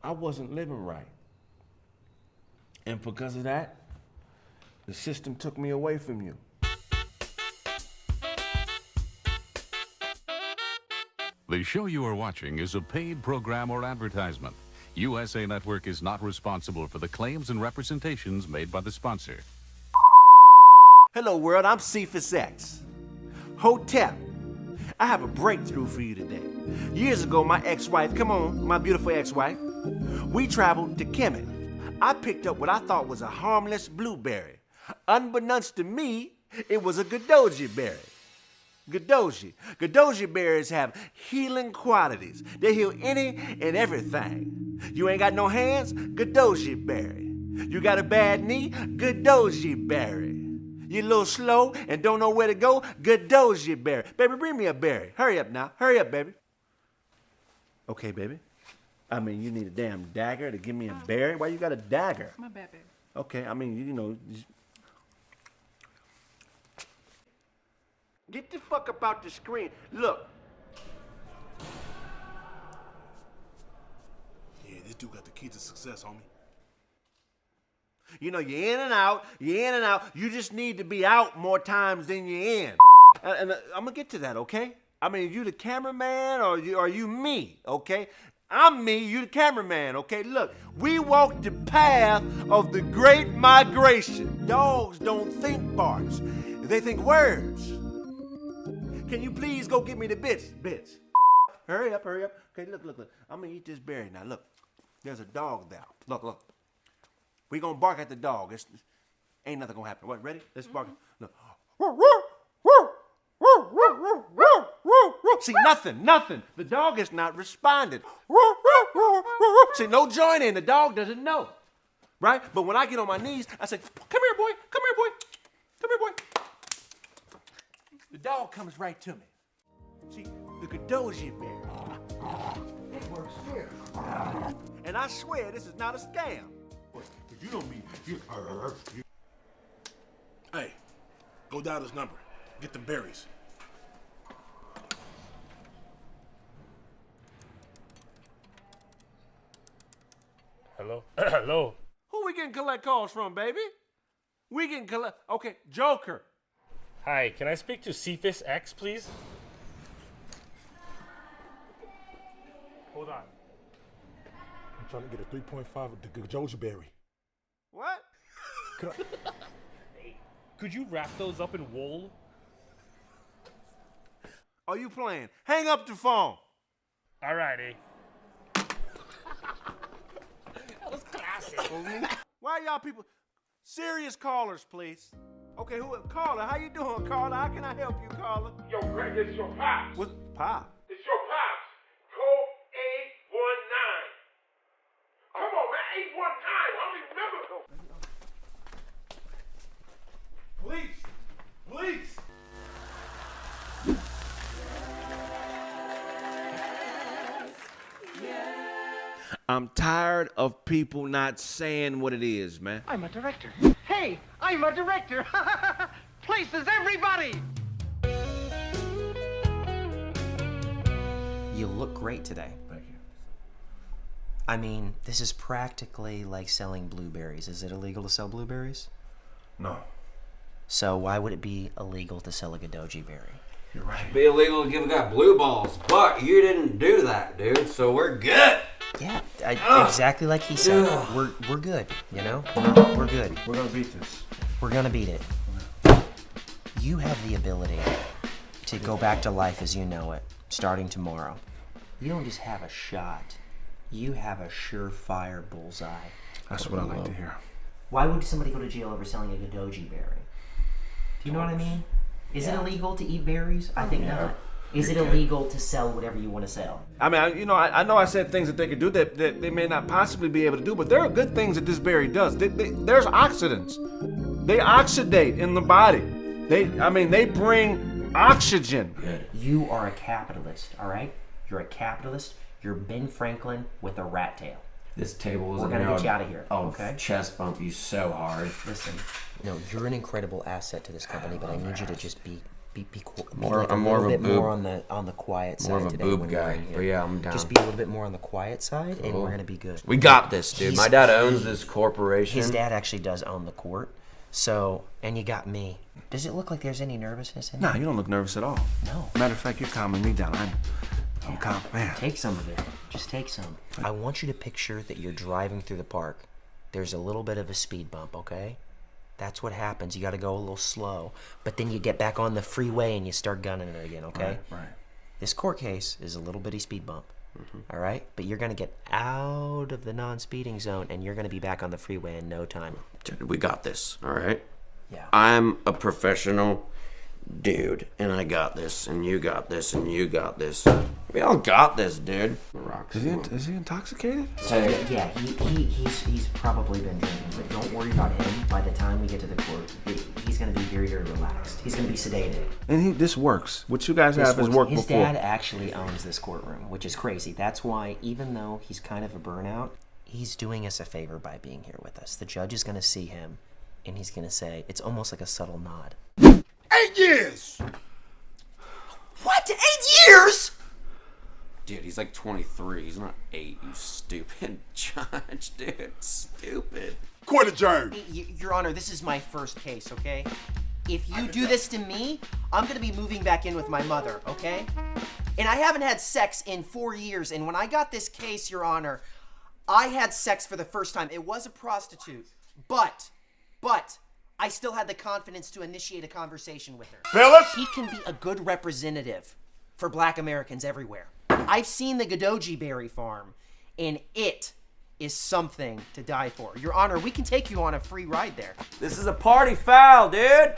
I wasn't living right. And because of that, the system took me away from you. The show you are watching is a paid program or advertisement. USA Network is not responsible for the claims and representations made by the sponsor. Hello world, I'm Cephas X. Hotep, I have a breakthrough for you today. Years ago, my ex-wife, come on, my beautiful ex-wife, we traveled to Kemet. I picked up what I thought was a harmless blueberry. Unbeknownst to me, it was a Godoji berry. Godoji berries have healing qualities. They heal any and everything. You ain't got no hands? Godoji berry. You got a bad knee? Godoji berry. You a little slow and don't know where to go? Godoji berry. Baby, bring me a berry. Hurry up now. Hurry up, baby. Okay, baby. I mean, you need a damn dagger to give me a berry? Why you got a dagger? My bad, baby. Okay, I mean, you know. Get the fuck up out the screen. Look. Yeah, this dude got the key to success, homie. You know, you're in and out, You just need to be out more times than you're in. And I'm gonna get to that, okay? I mean, you the cameraman or are you me, okay? I'm me, you the cameraman, okay? Look, we walk the path of the great migration. Dogs don't think barks, they think words. Can you please go get me the bits? Hurry up. Okay, look. I'm gonna eat this berry now. Look, there's a dog there. Look. We gonna bark at the dog. Ain't nothing gonna happen. What, ready? Let's bark. Look. See, nothing. The dog is not responding. See, no joining. The dog doesn't know. Right? But when I get on my knees, I say, come here, boy. The dog comes right to me. See, the Godoji berry. It works here. And I swear this is not a scam. You don't mean you. Hey, go dial this number. Get them berries. Hello? Hello? Who we getting collect calls from, baby? We getting collect. Okay, Joker. Hi, can I speak to Cephas X, please? Hold on. I'm trying to get a 3.5 of the Godoji berry. What? Could you wrap those up in wool? Are you playing? Hang up the phone. Alrighty. That was classic. Why y'all people? Serious callers, please. Okay, caller, how you doing, caller? How can I help you, caller? Yo, Kraig, it's your pops. What, Pop? It's your pops. Code 819. Come on, man, 819. I don't even remember. Please. I'm tired of people not saying what it is, man. I'm a director. Hey, I'm a director. Places everybody. You look great today. Thank you. I mean, this is practically like selling blueberries. Is it illegal to sell blueberries? No. So why would it be illegal to sell a Godoji berry? You're right. Be illegal to give a guy blue balls, but you didn't do that, dude, so we're good. Yeah, exactly like he said. We're good, you know? We're good. We're gonna beat this. We're gonna beat it. You have the ability to go back to life as you know it, starting tomorrow. You don't just have a shot. You have a surefire bullseye. That's what I like to hear. Why would somebody go to jail over selling a Godoji berry? Do you know what I mean? Is it illegal to eat berries? I think not. Is it illegal to sell whatever you want to sell? I mean, I know I said things that they could do that they may not possibly be able to do, but there are good things that this berry does. There's oxidants. They oxidate in the body. They bring oxygen. Good. You are a capitalist, all right? You're a capitalist. You're Ben Franklin with a rat tail. This table is We're gonna get you out of here. Okay. Chest bump you so hard. Listen, no, you're an incredible asset to this company, but I need you to just be I'm more of a boob. More on the quiet side. More of a today boob guy. But yeah, I'm down. Just be a little bit more on the quiet side, and we're gonna be good. We got this, dude. My dad owns this corporation. His dad actually does own the court. So, and you got me. Does it look like there's any nervousness in it? Nah, you don't look nervous at all. No. Matter of fact, you're calming me down. I'm calm, man. Take some of it. Just take some. I want you to picture that you're driving through the park. There's a little bit of a speed bump, okay? That's what happens. You got to go a little slow. But then you get back on the freeway and you start gunning it again, okay? Right. This court case is a little bitty speed bump, all right? But you're going to get out of the non-speeding zone and you're going to be back on the freeway in no time. We got this, all right? Yeah. I'm a professional dude, and I got this, and you got this, and you got this. We all got this, dude. Is he intoxicated? So yeah, he's probably been drinking, but don't worry about him. By the time we get to the court, he's gonna be very, very relaxed. He's gonna be sedated. And this works. What you guys have has worked His before. dad actually owns this courtroom, which is crazy. That's why, even though he's kind of a burnout, he's doing us a favor by being here with us. The judge is gonna see him, and he's gonna say, it's almost like a subtle nod. 8 years! What? 8 years? Dude, he's like 23. He's not 8, you stupid judge, dude. Stupid. Court adjourned. Your Honor, this is my first case, okay? If you do this to me, I'm gonna be moving back in with my mother, okay? And I haven't had sex in 4 years, and when I got this case, Your Honor, I had sex for the first time. It was a prostitute, but I still had the confidence to initiate a conversation with her. Phyllis? He can be a good representative for Black Americans everywhere. I've seen the Godoji berry farm, and it is something to die for. Your Honor, we can take you on a free ride there. This is a party foul, dude.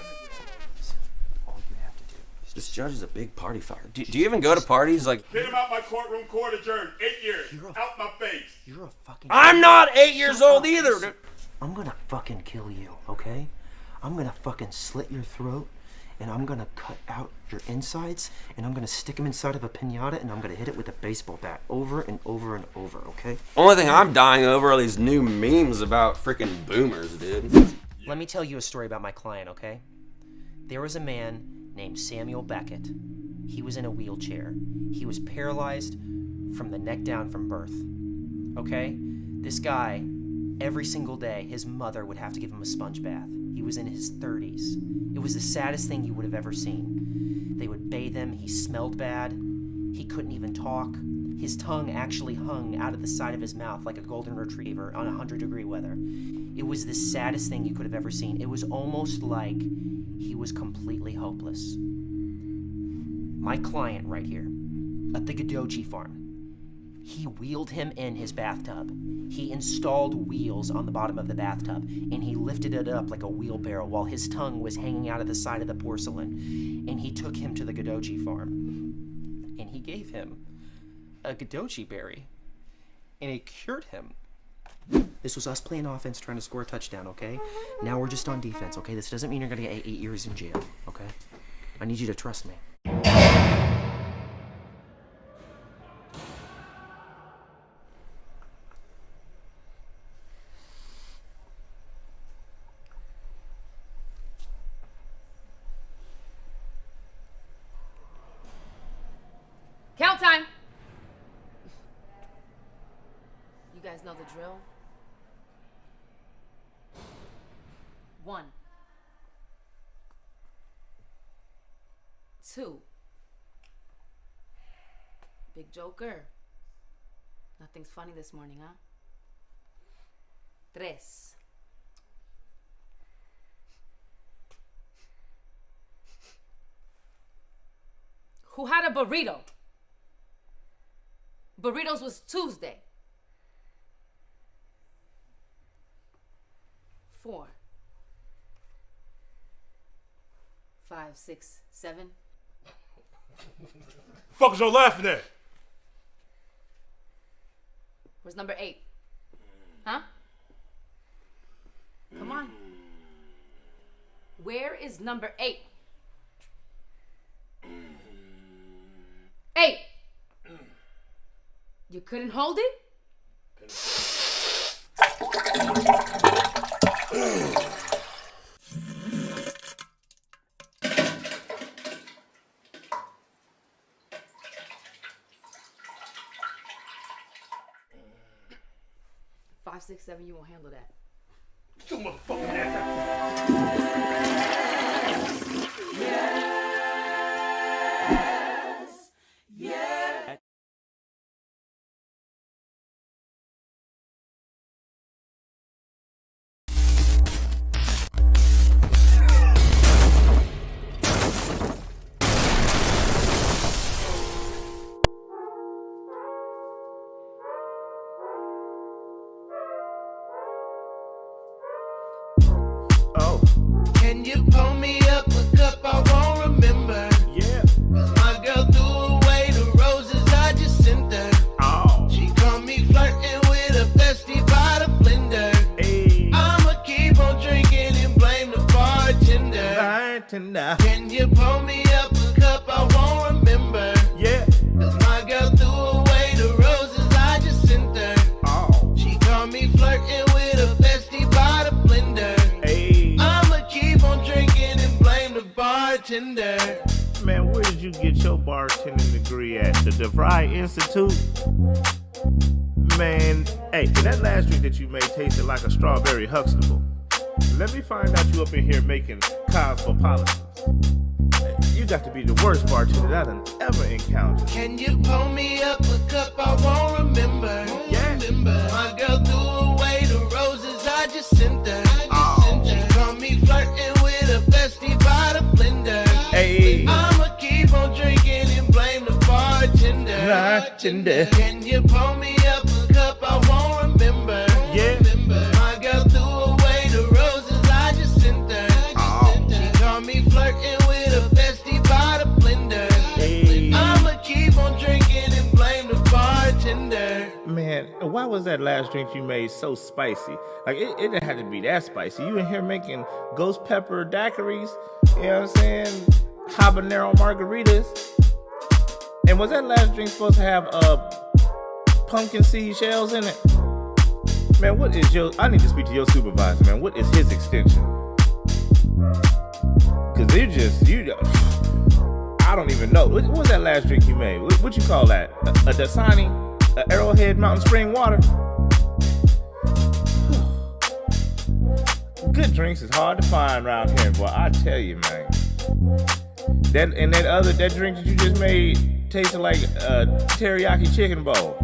This judge is a big party foul. Do you even go to parties? Like, Get him out my courtroom, court adjourned. 8 years. Out my face. You're a fucking... I'm not 8 years old either, dude. I'm gonna fucking kill you, okay? I'm gonna fucking slit your throat, and I'm gonna cut out your insides, and I'm gonna stick them inside of a piñata, and I'm gonna hit it with a baseball bat over and over and over, okay? Only thing I'm dying over are these new memes about freaking boomers, dude. Let me tell you a story about my client, okay? There was a man named Samuel Beckett. He was in a wheelchair. He was paralyzed from the neck down from birth, okay? This guy, every single day, his mother would have to give him a sponge bath. He was in his 30s. It was the saddest thing you would have ever seen. They would bathe him. He smelled bad. He couldn't even talk. His tongue actually hung out of the side of his mouth like a golden retriever on 100-degree weather. It was the saddest thing you could have ever seen. It was almost like he was completely hopeless. My client right here, at the Godoji farm, he wheeled him in his bathtub. He installed wheels on the bottom of the bathtub, and he lifted it up like a wheelbarrow while his tongue was hanging out of the side of the porcelain. And he took him to the Godoji farm, and he gave him a Godoji berry, and it cured him. This was us playing offense, trying to score a touchdown, okay? Now we're just on defense, okay? This doesn't mean you're gonna get 8 years in jail, okay? I need you to trust me. Count time. You guys know the drill. 1, 2. Big Joker. Nothing's funny this morning, huh? 3. Who had a burrito? Burritos was Tuesday. 4, 5, 6, 7. Fuck is y'all laughing at? Where's number 8? Huh? Come on. Where is number 8? 8. You couldn't hold it? Five, 6, 7, you won't handle that. You motherfucking ass. Yeah. Can you pull me up a cup I won't remember? Yeah. My girl threw away the roses I just sent her. Oh. She caught me flirting with a bestie by the blender. Hey. I'ma keep on drinking and blame the bartender. Bartender. Can you pull me up a cup I won't remember? Yeah. Cause my girl threw away the roses I just sent her. Oh. She caught me flirting with a bestie by the blender. Hey. I'ma keep on drinking and blame the bartender. Man, where did you get your bartending degree at? The DeVry Institute? Man, hey, that last drink that you made tasted like a strawberry Huxtable. Let me find out you up in here making cosmopolitans. You got to be the worst bartender that I've ever encountered. Can you pull me up a cup I won't remember? Yeah. My girl threw away the roses I just sent her. Oh. She caught me flirting with a bestie by the blender. Hey. I'ma keep on drinking and blame the bartender. Bartender. Can you pull me up a cup I won't remember? Yeah. My girl threw away the roses I just sent her. Oh. She caught me flirting with a bestie by the blender. Hey. I'ma keep on drinking and blame the bartender. Man, why was that last drink you made so spicy? Like, it didn't have to be that spicy. You in here making ghost pepper daiquiris, you know what I'm saying? Habanero margaritas. And was that last drink supposed to have pumpkin seed shells in it? Man, what is I need to speak to your supervisor, man. What is his extension? Because I don't even know. What was that last drink you made? What you call that? A Dasani? A Arrowhead Mountain Spring water? Good drinks is hard to find around here, boy. I tell you, man. That drink that you just made tasted like a teriyaki chicken bowl.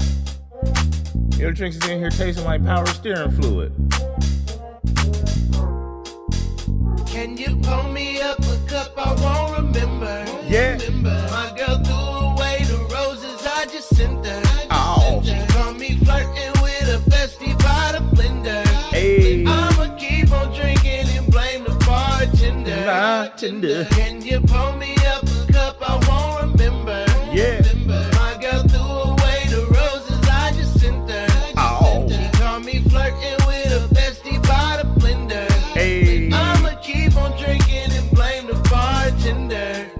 Your drinks is in here tasting like power steering fluid. Can you pull me up a cup I won't remember? Yeah. My girl threw away the roses I just sent her. Oh. She caught me flirting with a bestie by the blender. Hey. I'ma keep on drinking and blame the bartender. Bartender. Can you pull me up a cup I won't remember? Yeah. My girl threw away the roses I just sent her. Oh. She caught me flirting with a bestie by the blender. Hey. I'ma keep on drinking and blame the bartender.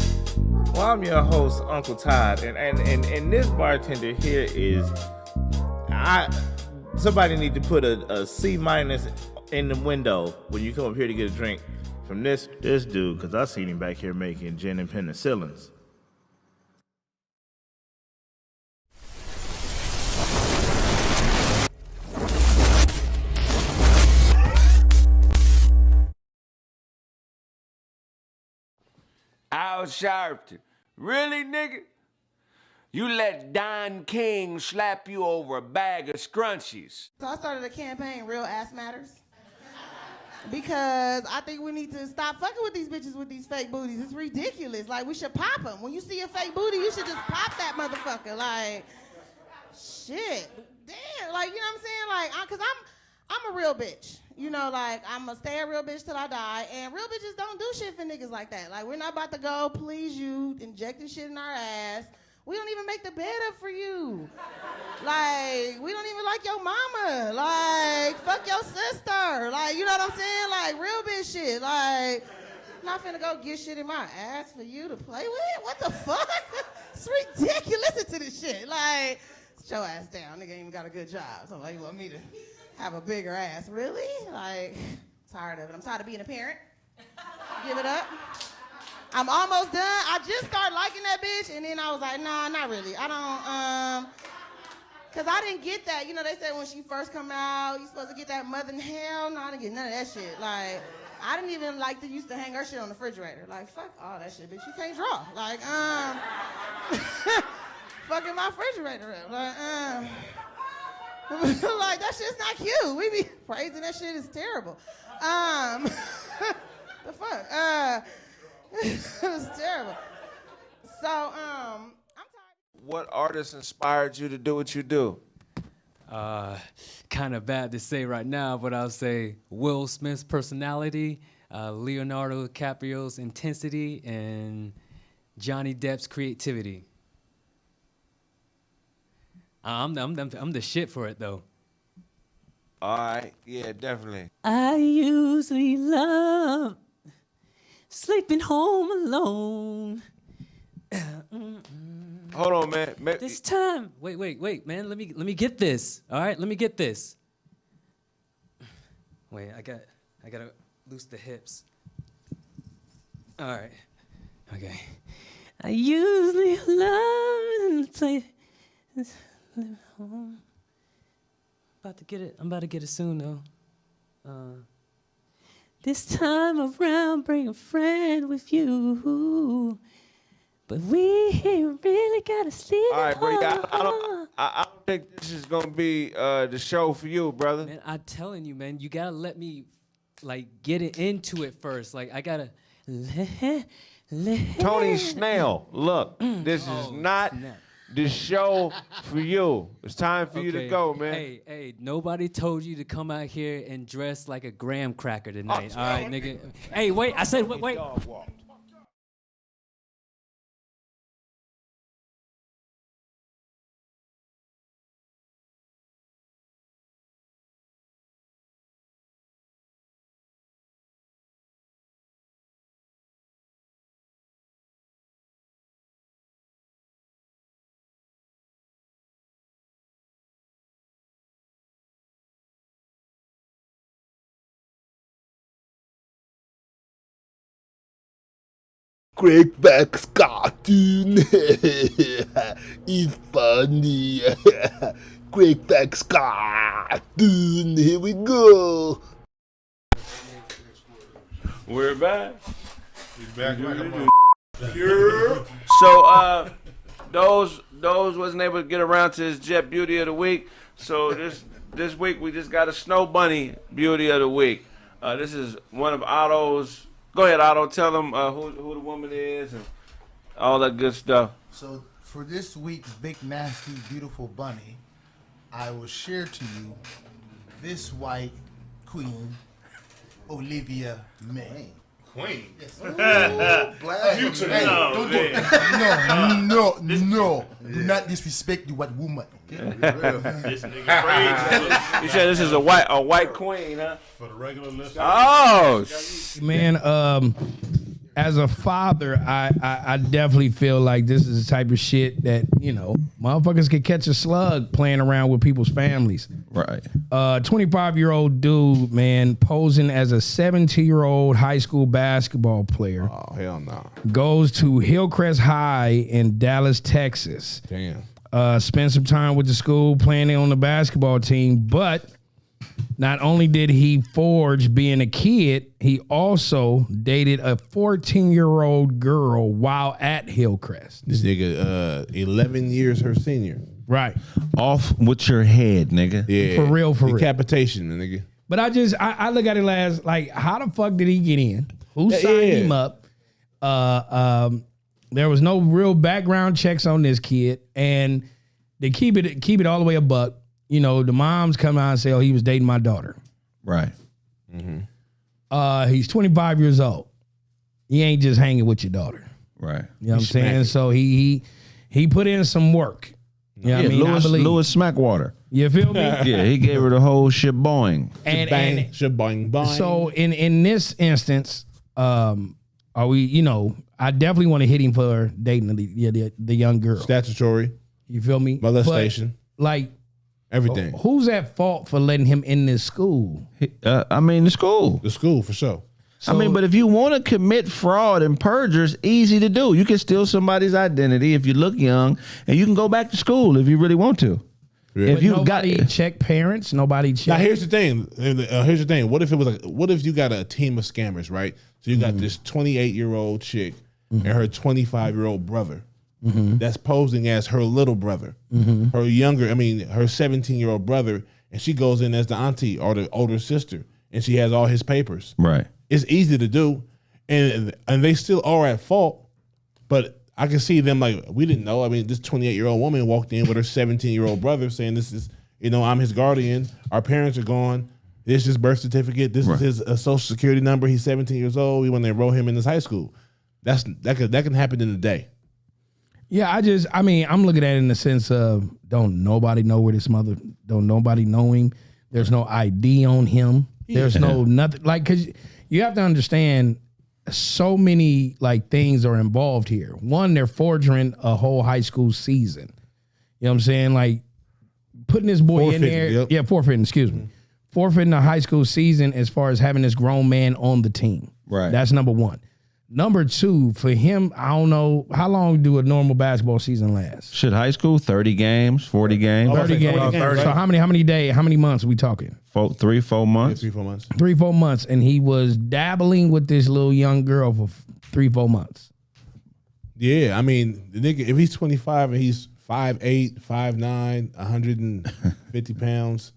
Well, I'm your host, Uncle Todd, and this bartender here is, somebody need to put a C- in the window when you come up here to get a drink from this dude, because I seen him back here making gin and penicillins. Al Sharpton. Really, nigga? You let Don King slap you over a bag of scrunchies. So I started a campaign, Real Ass Matters. Because I think we need to stop fucking with these bitches with these fake booties. It's ridiculous. Like, we should pop them. When you see a fake booty, you should just pop that motherfucker. Like, shit. Damn. Like, you know what I'm saying? Like, because I'm a real bitch. You know, like, I'm going to stay a real bitch till I die. And real bitches don't do shit for niggas like that. Like, we're not about to go please you, injecting shit in our ass. We don't even make the bed up for you. Like, we don't even like your mama. Like, fuck your sister. Like, you know what I'm saying? Like, real bitch shit. Like, I'm not finna go get shit in my ass for you to play with. What the fuck? It's ridiculous. Listen to this shit. Like, sit your ass down. Nigga ain't even got a good job. So, like, you want me to have a bigger ass? Really? Like, tired of it. I'm tired of being a parent. Give it up. I'm almost done. I just started liking that bitch, and then I was like, nah, not really. I don't, because I didn't get that. You know, they said when she first come out, you supposed to get that mother in hell. No, I didn't get none of that shit. Like, I didn't even like to used to hang her shit on the refrigerator. Like, fuck all that shit, bitch. You can't draw. Like, fucking my refrigerator up. Like, like, that shit's not cute. We be praising that shit is terrible. The fuck? It was terrible. So, I'm tired. What artist inspired you to do what you do? Kind of bad to say right now, but I'll say Will Smith's personality. Leonardo DiCaprio's intensity and Johnny Depp's creativity. I'm the shit for it though. All right, yeah, definitely. I usually love sleeping home alone. Hold on, man. This time, wait, man. Let me get this. All right, let me get this. Wait, I gotta loose the hips. All right, okay. I usually love to play. Live home. About to get it. I'm about to get it soon though. This time around, bring a friend with you. But we really gotta sleep. All right, bro. I don't think this is gonna be the show for you, brother. Man, I'm telling you, man, you gotta let me like get it into it first. Like I gotta. Tony Snell, look, this is not the show for you. It's time for you to go, man. Hey, nobody told you to come out here and dress like a graham cracker tonight. All right, nigga. Hey, wait, I said wait. Kraig back's cartoon. It's funny. Kraig back's cartoon. Here we go. We're back. Back like a So those wasn't able to get around to his Jet Beauty of the Week. So this week we just got a Snow Bunny Beauty of the Week. This is one of Otto's. Go ahead, Otto. Tell them who the woman is and all that good stuff. So for this week's Big Nasty Beautiful Bunny, I will share to you this white queen, Olivia May. Queen. Yes. Black. Future. Hey, no. Do not disrespect the white woman. Okay? This nigga crazy. You said this is a white queen, huh? For the regular listener. Oh, man. As a father, I definitely feel like this is the type of shit that, motherfuckers can catch a slug playing around with people's families. Right. 25-year-old dude, man, posing as a 17-year-old high school basketball player. Oh, hell no. Goes to Hillcrest High in Dallas, Texas. Damn. Spent some time with the school playing on the basketball team, but not only did he forge being a kid, he also dated a 14-year-old girl while at Hillcrest. This nigga, 11 years her senior. Right. Off with your head, nigga. Yeah. For real. Decapitation, nigga. But I look at it as like, how the fuck did he get in? Who signed him up? There was no real background checks on this kid, and they keep it all the way a buck. The moms come out and say, "Oh, he was dating my daughter." Right. Mm-hmm. He's 25 years old. He ain't just hanging with your daughter. Right. You know what I'm saying? So he put in some work. You know what I mean? Louis Smackwater. You feel me? Yeah, he gave her the whole sheboing. And so in this instance, are we? I definitely want to hit him for dating the young girl. Statutory. You feel me? Molestation. But, like. Everything. Who's at fault for letting him in this school? The school. The school, for sure. So, but if you want to commit fraud and perjure, it's easy to do. You can steal somebody's identity if you look young, and you can go back to school if you really want to. Yeah. If you check parents, nobody check. Now here's the thing. What if you got a team of scammers, right? So you got this 28-year-old chick and her 25-year-old brother. That's posing as her little brother, her 17-year-old brother, and she goes in as the auntie or the older sister, and she has all his papers. Right. It's easy to do, and they still are at fault, but I can see them like, we didn't know. I mean, this 28-year-old woman walked in with her 17-year-old brother saying, this is, I'm his guardian. Our parents are gone. This is his birth certificate. This is his social security number. He's 17 years old. We want to enroll him in this high school. That can happen in a day. Yeah, I'm looking at it in the sense of don't nobody know where this mother, don't nobody know him. There's no ID on him. There's no nothing, like, because you have to understand so many like things are involved here. One, they're forging a whole high school season. You know what I'm saying? Like putting this boy in there. Yep. Yeah, forfeiting, excuse me. Forfeiting a high school season as far as having this grown man on the team. Right. That's number one. Number two, for him, I don't know, how long do a normal basketball season last? Shit, high school, 30 games, 40 games. 30 games. 30. So how many months are we talking? 3-4 months. 3-4 months. 3-4 months. And he was dabbling with this little young girl for 3-4 months. Yeah, I mean, the nigga, if he's 25 and he's 5'8", 5'9", 150 pounds,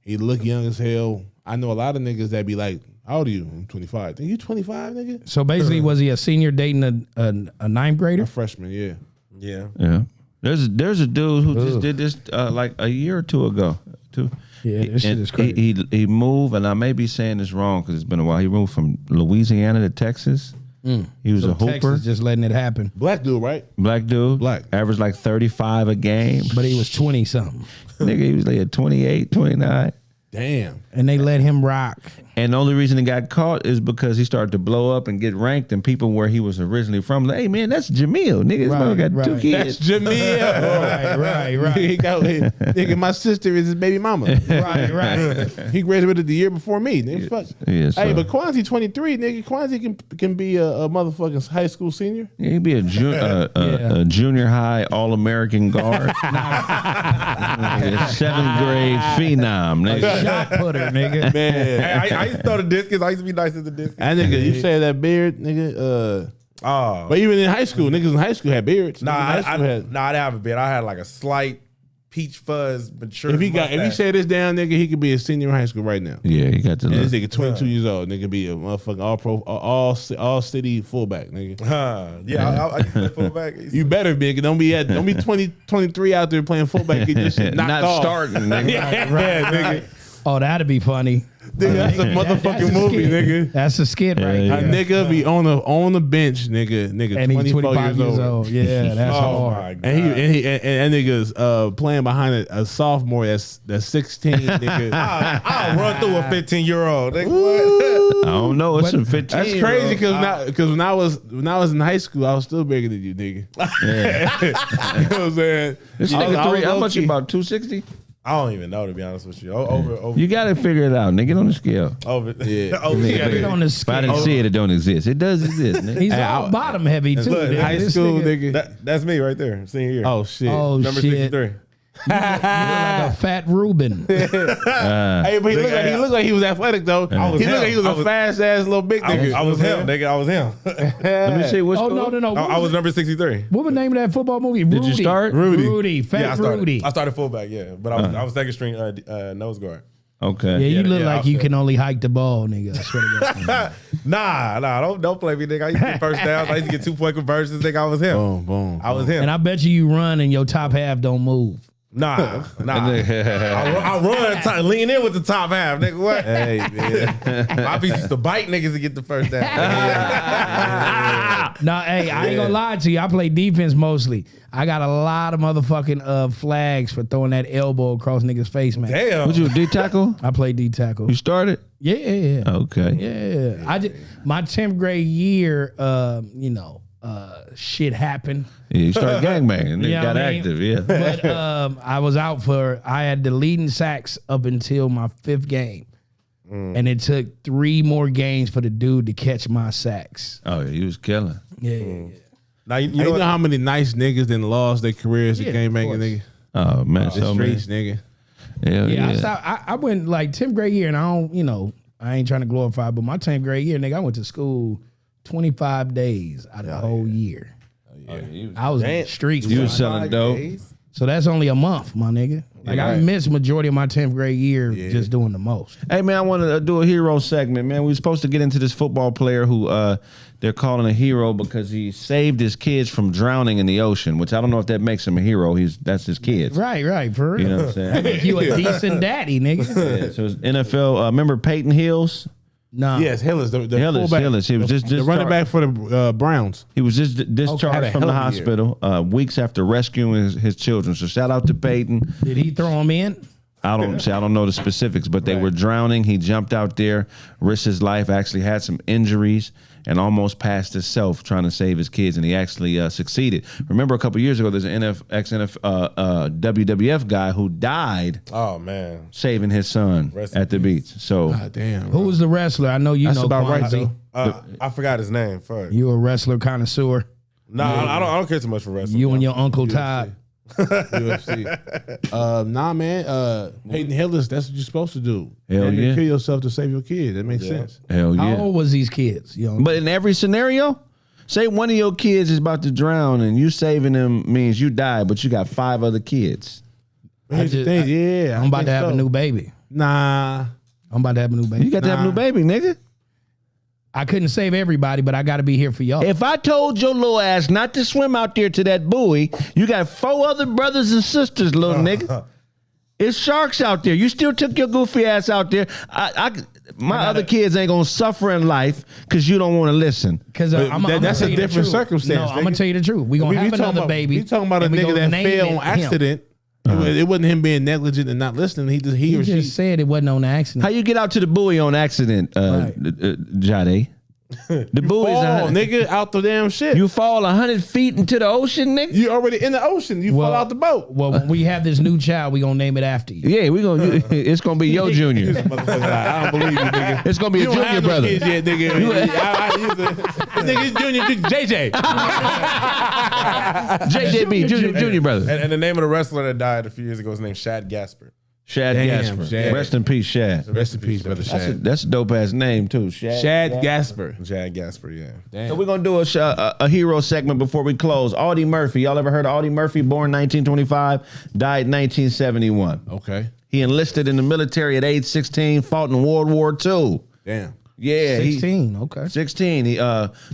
he look young as hell. I know a lot of niggas that be like, how old are you? I'm 25. Think you 25, nigga? So basically, was he a senior dating a ninth grader? A freshman, yeah. Yeah. Yeah. There's a dude who just did this like a year or two ago. Yeah, this shit is crazy. He moved, and I may be saying this wrong because it's been a while. He moved from Louisiana to Texas. He was So a hooper. Texas just letting it happen. Black dude, right? Black dude. Black. Averaged like 35 a game. But he was 20-something. Nigga, he was like at 28, 29. Damn. And they let him rock. And the only reason he got caught is because he started to blow up and get ranked, and people where he was originally from, like, hey man, that's Jamil. Nigga, this mother got 2 kids. That's Jamil. right. He got, nigga, my sister is his baby mama. right. He graduated the year before me. Nigga, fuck. Yeah, so- Hey, but Kwanzi 23, nigga. Kwanzi can be a motherfucking high school senior. Yeah, he'd be a junior high All-American guard. 7th grade phenom, nigga. Shot putter, nigga. Man. Hey, I used to throw the discus. I used to be nice as the discus. That nigga, you say that beard, nigga. But even in high school, niggas in high school had beards. Nah, Niggas in high school I had- didn't have a beard. I had like a slight peach fuzz, mature. if he say this down, nigga, he could be a senior in high school right now. Yeah, he got to And look. this nigga 22 years old, nigga be a motherfucking all city fullback, nigga. I used to play fullback. You better be, nigga. Don't be 20, 23 out there playing fullback. Get this shit knocked Not off. starting, nigga. Yeah, nigga. Oh, that'd be funny. Nigga, that's a motherfucking movie, nigga. That's a skit right A there. nigga be on the bench, nigga, And he's 24 25 years old. Yeah, that's Oh hard. my god. And niggas playing behind a sophomore that's 16, nigga. I'll run through a 15-year-old. I don't know. It's a 15. That's crazy because when I was in high school, I was still bigger than you, nigga. Yeah. You know what I'm saying? This I was- nigga I was three. How much? low-key. About 260? I don't even know, to be honest with you. Over. You got to figure it out, nigga. Get on the scale. Over. Yeah. Over. Get Nigga, on the if I didn't scale. see it, it don't exist. It does exist, nigga. He's all bottom heavy too. Look, nigga. High This school, nigga. That's me right there, senior year. Oh shit. Oh Number shit. 63. You look like a fat Reuben. Hey, but he looked like he was athletic though. I was He looked like he was him. a fast ass little big nigga. I was him, nigga. I was him. Let me see what's Oh going no. I was number 63. What was the name of that football movie? Did you start? Rudy. Fat Yeah, I started. Rudy. I started fullback, yeah, but I was second string nose guard. Okay. Yeah, you look yeah, like you can only hike the ball, nigga. I swear to God. Nah, don't play me, nigga. I used to get first downs. I used to get 2-point conversions, nigga. I was him. Boom, boom. I was him. And I bet you run and your top half don't move. Nah. I run, lean in with the top half, nigga. What? Hey man. My piece used to bite niggas to get the first down. Nah, hey, I ain't gonna lie to you. I play defense mostly. I got a lot of motherfucking flags for throwing that elbow across niggas' face, man. Damn. What you D tackle? I play D tackle. You started? Yeah. Okay. Yeah. My 10th grade year, shit happened. Yeah, you started gangbanging. Nigga Yeah, got I mean, active. Yeah. But I was out I had the leading sacks up until my 5th game. And it took 3 more games for the dude to catch my sacks. Oh yeah, you was killing. Yeah. Now You know how many nice niggas then lost their careers Yeah, at game of banging, course. nigga? Oh man, The so many. streets, nigga. Hell Yeah, yeah. I went like 10th grade year, and I ain't trying to glorify, but my 10th grade year, nigga, I went to school 25 days out of the whole year. I was in the streets. You was selling dope. So that's only a month, my nigga. Like I missed majority of my 10th grade year just doing the most. Hey man, I want to do a hero segment, man. We were supposed to get into this football player who they're calling a hero because he saved his kids from drowning in the ocean, which I don't know if that makes him a hero. That's his kids. Right, for real. You know what I'm saying? That make you a decent daddy, nigga. Yeah, so it's NFL. Remember Peyton Hills? No. Yes, Hillis, the Hillis. He was just the running back for the Browns. He was just discharged from the hospital weeks after rescuing his children. So shout out to Peyton. Did he throw him in? I don't know the specifics, but they were drowning. He jumped out there, risked his life, actually had some injuries, and almost passed himself trying to save his kids, and he actually succeeded. Remember a couple years ago, there's an WWF guy who died. Oh man, saving his son at the beach. So damn, who was the wrestler? I know you That's know. about right Quanzi. though. I forgot his name. Fuck. You a wrestler connoisseur? No, I don't care too much for wrestling. You and your Uncle Todd. UFC. Nah, man. Peyton Hillis, that's what you're supposed to do. Hell You yeah. kill yourself to save your kid. That makes sense. Hell yeah. How old was these kids? But in every scenario, say one of your kids is about to drown and you saving them means you die, but you got 5 other kids. Here's the thing, yeah. I'm about to have a new baby. Nah. I'm about to have a new baby. You got to have a new baby, nigga. I couldn't save everybody, but I got to be here for y'all. If I told your little ass not to swim out there to that buoy, you got 4 other brothers and sisters, little nigga. It's sharks out there. You still took your goofy ass out there. My other kids ain't gonna suffer in life because you don't want to listen. Because that's a different circumstance. No, I'm gonna tell you the truth. We gonna have another baby. You talking about a nigga that fell on accident? It wasn't him being negligent and not listening. He just said it wasn't on accident. How you get out to the buoy on accident, Jade? The buoy's fall, nigga, out the damn shit. You fall 100 feet into the ocean, nigga. You already in the ocean. You fall out the boat. Well, when we have this new child, we gonna name it after you. Yeah, we gonna. It's gonna be your junior. I don't believe you, nigga. It's gonna be You a don't junior have no brother. kids yet, nigga. Nigga, junior, JJ. JJB, junior brother. And the name of the wrestler that died a few years ago was named Shad Gasper. Shad Gasper. Shad. Rest in peace, Shad. Rest in peace, brother Shad. That's a dope ass name too. Shad Gasper. Shad Gasper, yeah. Damn. So we're gonna do a hero segment before we close. Audie Murphy. Y'all ever heard of Audie Murphy? Born 1925, died 1971. Okay. He enlisted in the military at age 16, fought in World War II. Damn. Yeah, 16. Okay. 16.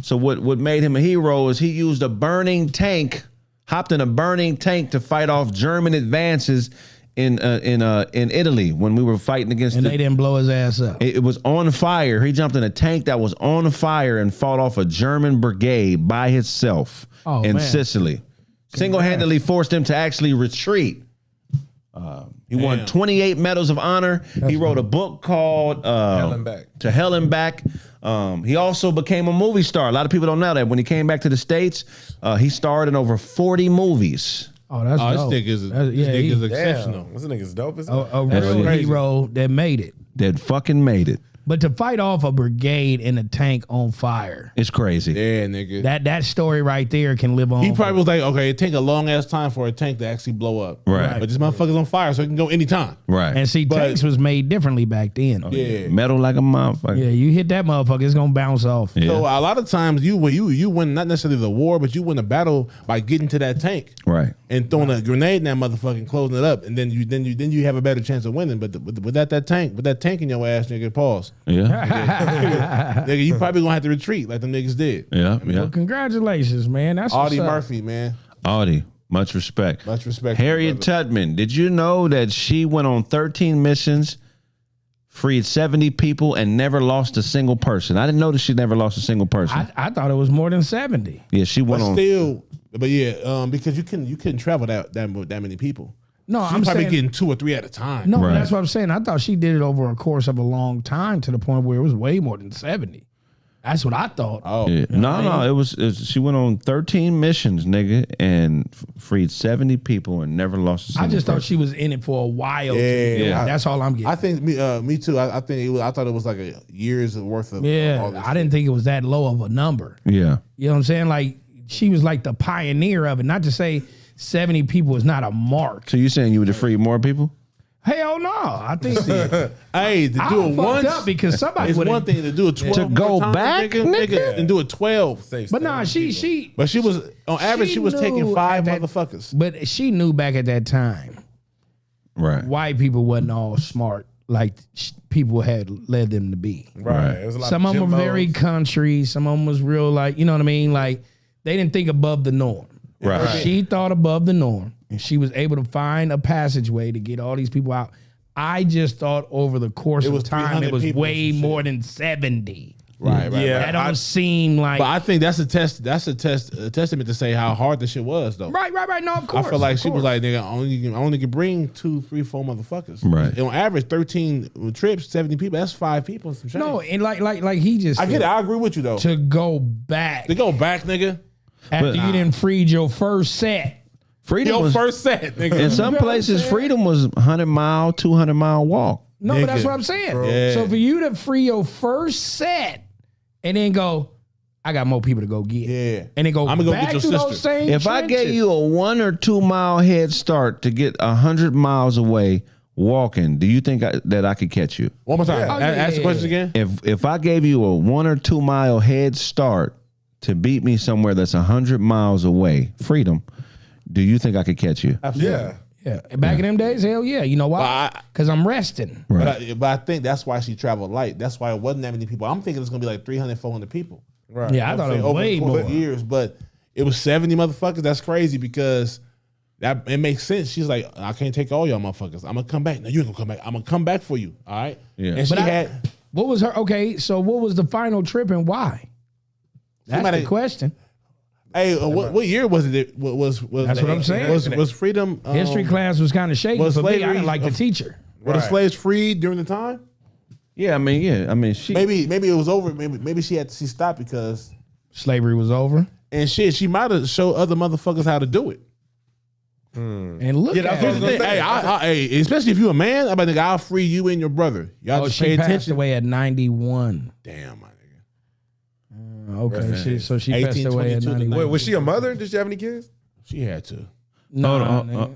So what made him a hero is he used a burning tank, hopped in a burning tank to fight off German advances in Italy when we were fighting against. And they didn't blow his ass up. It was on fire. He jumped in a tank that was on fire and fought off a German brigade by himself in Sicily. Single-handedly forced him to actually retreat. He won 28 medals of honor. He wrote a book called Hell and Back. To Hell and Back. He also became a movie star. A lot of people don't know that. When he came back to the States, he starred in over 40 movies. Oh, that's dope. This nigga is exceptional. This nigga's dope as hell. A real hero that made it. That fucking made it. But to fight off a brigade in a tank on fire. It's crazy. Yeah, nigga. That story right there can live on. He probably was like, okay, it take a long ass time for a tank to actually blow up. Right. But this motherfucker's on fire, so it can go anytime. Right. And see, tanks was made differently back then. Yeah. Metal like a motherfucker. Yeah, you hit that motherfucker, it's gonna bounce off. Yeah. So a lot of times you win not necessarily the war, but you win a battle by getting to that tank. Right. And throwing a grenade in that motherfucker and closing it up. And then you have a better chance of winning. But with that tank in your ass, nigga, pause. Yeah. Nigga, you probably gonna have to retreat like them niggas did. Yeah. Well, congratulations, man. That's Audie what's up. Murphy, man. Audie, much respect. Much respect. Harriet Tubman, did you know that she went on 13 missions, freed 70 people, and never lost a single person? I didn't notice she never lost a single person. I thought it was more than 70. Yeah, she went on. Because you couldn't travel that many people. No, She's I'm probably saying getting 2 or 3 at a time. No, Right. that's what I'm saying. I thought she did it over a course of a long time to the point where it was way more than 70. That's what I thought. Oh, Yeah. No, it was she went on 13 missions, nigga, and freed 70 people and never lost a single I just thought person. she was in it for a while. Yeah. That's all I'm getting. I think me too. I thought it was like a year's worth of. all Yeah, this I didn't think it was that low of a number. Yeah. You know what I'm saying? Like, she was like the pioneer of it. Not to say 70 people is not a mark. So you saying you would have freed more people? Hell no. I think Hey, to do it once up because somebody it's would one thing to do it 12 To go more times, back, nigga, and do it 12. But nah, she But she was on average. She was taking knew 5 at that- motherfuckers. But she knew back at that time Right. white people wasn't all smart like people had led them to be. Right. It was a lot Some of them Jim were very Moes. country. Some of them was real like, you know what I mean? Like they didn't think above the norm. Right. She thought above the norm, and she was able to find a passageway to get all these people out. I just thought over the course of time, it was way more than 70. Right. Yeah, that don't seem like. But I think that's a testament to say how hard the shit was, though. Right. No, of course. I feel like of she was course. like, nigga, I only can bring 2, 3, 4 motherfuckers. Right. And on average, 13 trips, 70 people. That's 5 people. And some change. No, and like he just. I get it. I agree with you though. To go back, nigga. After you didn't freed your first set. Freedom Your was, first set, nigga. in some places, freedom was 100-mile, 200-mile walk. No, but that's what I'm saying. Yeah. So for you to free your first set and then go, I got more people to go get. Yeah. And then go I'ma go back get your to those sister. same If I gave trenches. you a 1 or 2 mile head start to get 100 miles away walking, do you think that I could catch you? One more time. Yeah. Oh, yeah, Ask the yeah, question again. If I gave you a 1 or 2 mile head start to beat me somewhere that's 100 miles away, freedom, do you think I could catch you? Absolutely. Yeah. Back in them days, hell yeah. You know why? Because I'm resting. Right. But I think that's why she traveled light. That's why it wasn't that many people. I'm thinking it's gonna be like 300, 400 people. Right. Yeah, I thought it was over way the course of more. years, but it was 70 motherfuckers. That's crazy because that it makes sense. She's like, I can't take all y'all motherfuckers. I'm gonna come back. No, you ain't gonna come back. I'm gonna come back for you. All right. Yeah. And she had. What was her? Okay, so what was the final trip and why? That's Somebody- the question. Hey, what year was it? Was That's what I'm saying. Was freedom? History class was kind of shaky was for me. I slavery didn't like the teacher. Were the slaves freed during the time? Yeah, I mean, she Maybe it was over. Maybe she stopped because slavery was over. And shit, she might have showed other motherfuckers how to do it. And look at Here's the thing. Hey, especially if you a man, I'm like, I'll free you and your brother. Y'all just she pay passed attention. away at 91. Damn, my nigga. Okay, so she passed 18, away at 22 to 91. Wait, was she a mother? Did she have any kids? She had to. No,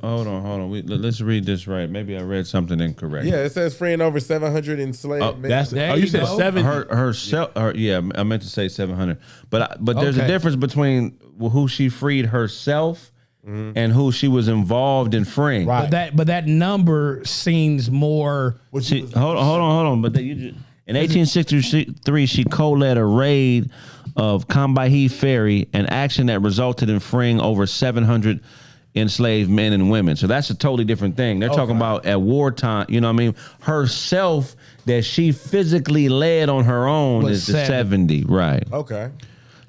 hold on. Let's read this right. Maybe I read something incorrect. Yeah, it says freeing over 700 enslaved men. You said 7. Yeah, I meant to say 700. But there's a difference between who she freed herself and who she was involved in freeing. But that number seems more. Hold on. But in 1863, she co-led a raid of Combahee Ferry, an action that resulted in freeing over 700 enslaved men and women. So that's a totally different thing. They're talking about at wartime, you know what I mean? Herself, that she physically led on her own Was is the 70, right? Okay.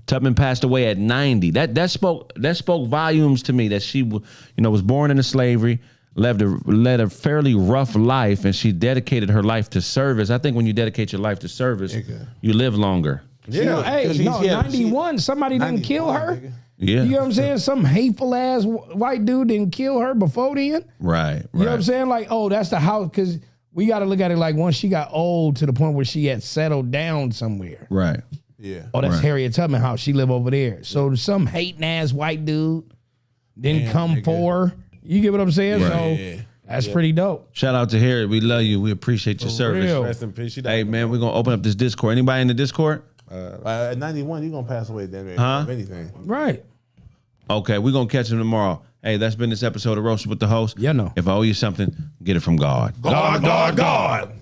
Tubman passed away at 90. That spoke volumes to me that she was born into slavery, led a fairly rough life, and she dedicated her life to service. I think when you dedicate your life to service, you live longer. Yeah. Hey, 91. Somebody didn't kill her. Yeah. You know what I'm saying? Some hateful ass white dude didn't kill her before then. Right. You know what I'm saying? Like, oh, that's the house. Because we got to look at it like once she got old to the point where she had settled down somewhere. Right. Yeah. Oh, that's Right. Harriet Tubman house. She live over there. So some hating ass white dude didn't come for her. You get what I'm saying? Right. So Yeah. that's pretty dope. Shout out to Harriet. We love you. We appreciate your service. real. Rest in peace. She died. Hey, man, we're going to open up this Discord. Anybody in the Discord? At 91, you're gonna pass away then. Huh? If anything. Right. Okay, we're going to catch him tomorrow. Hey, that's been this episode of Roasted with the Host. Yeah, no. If I owe you something, get it from God. God.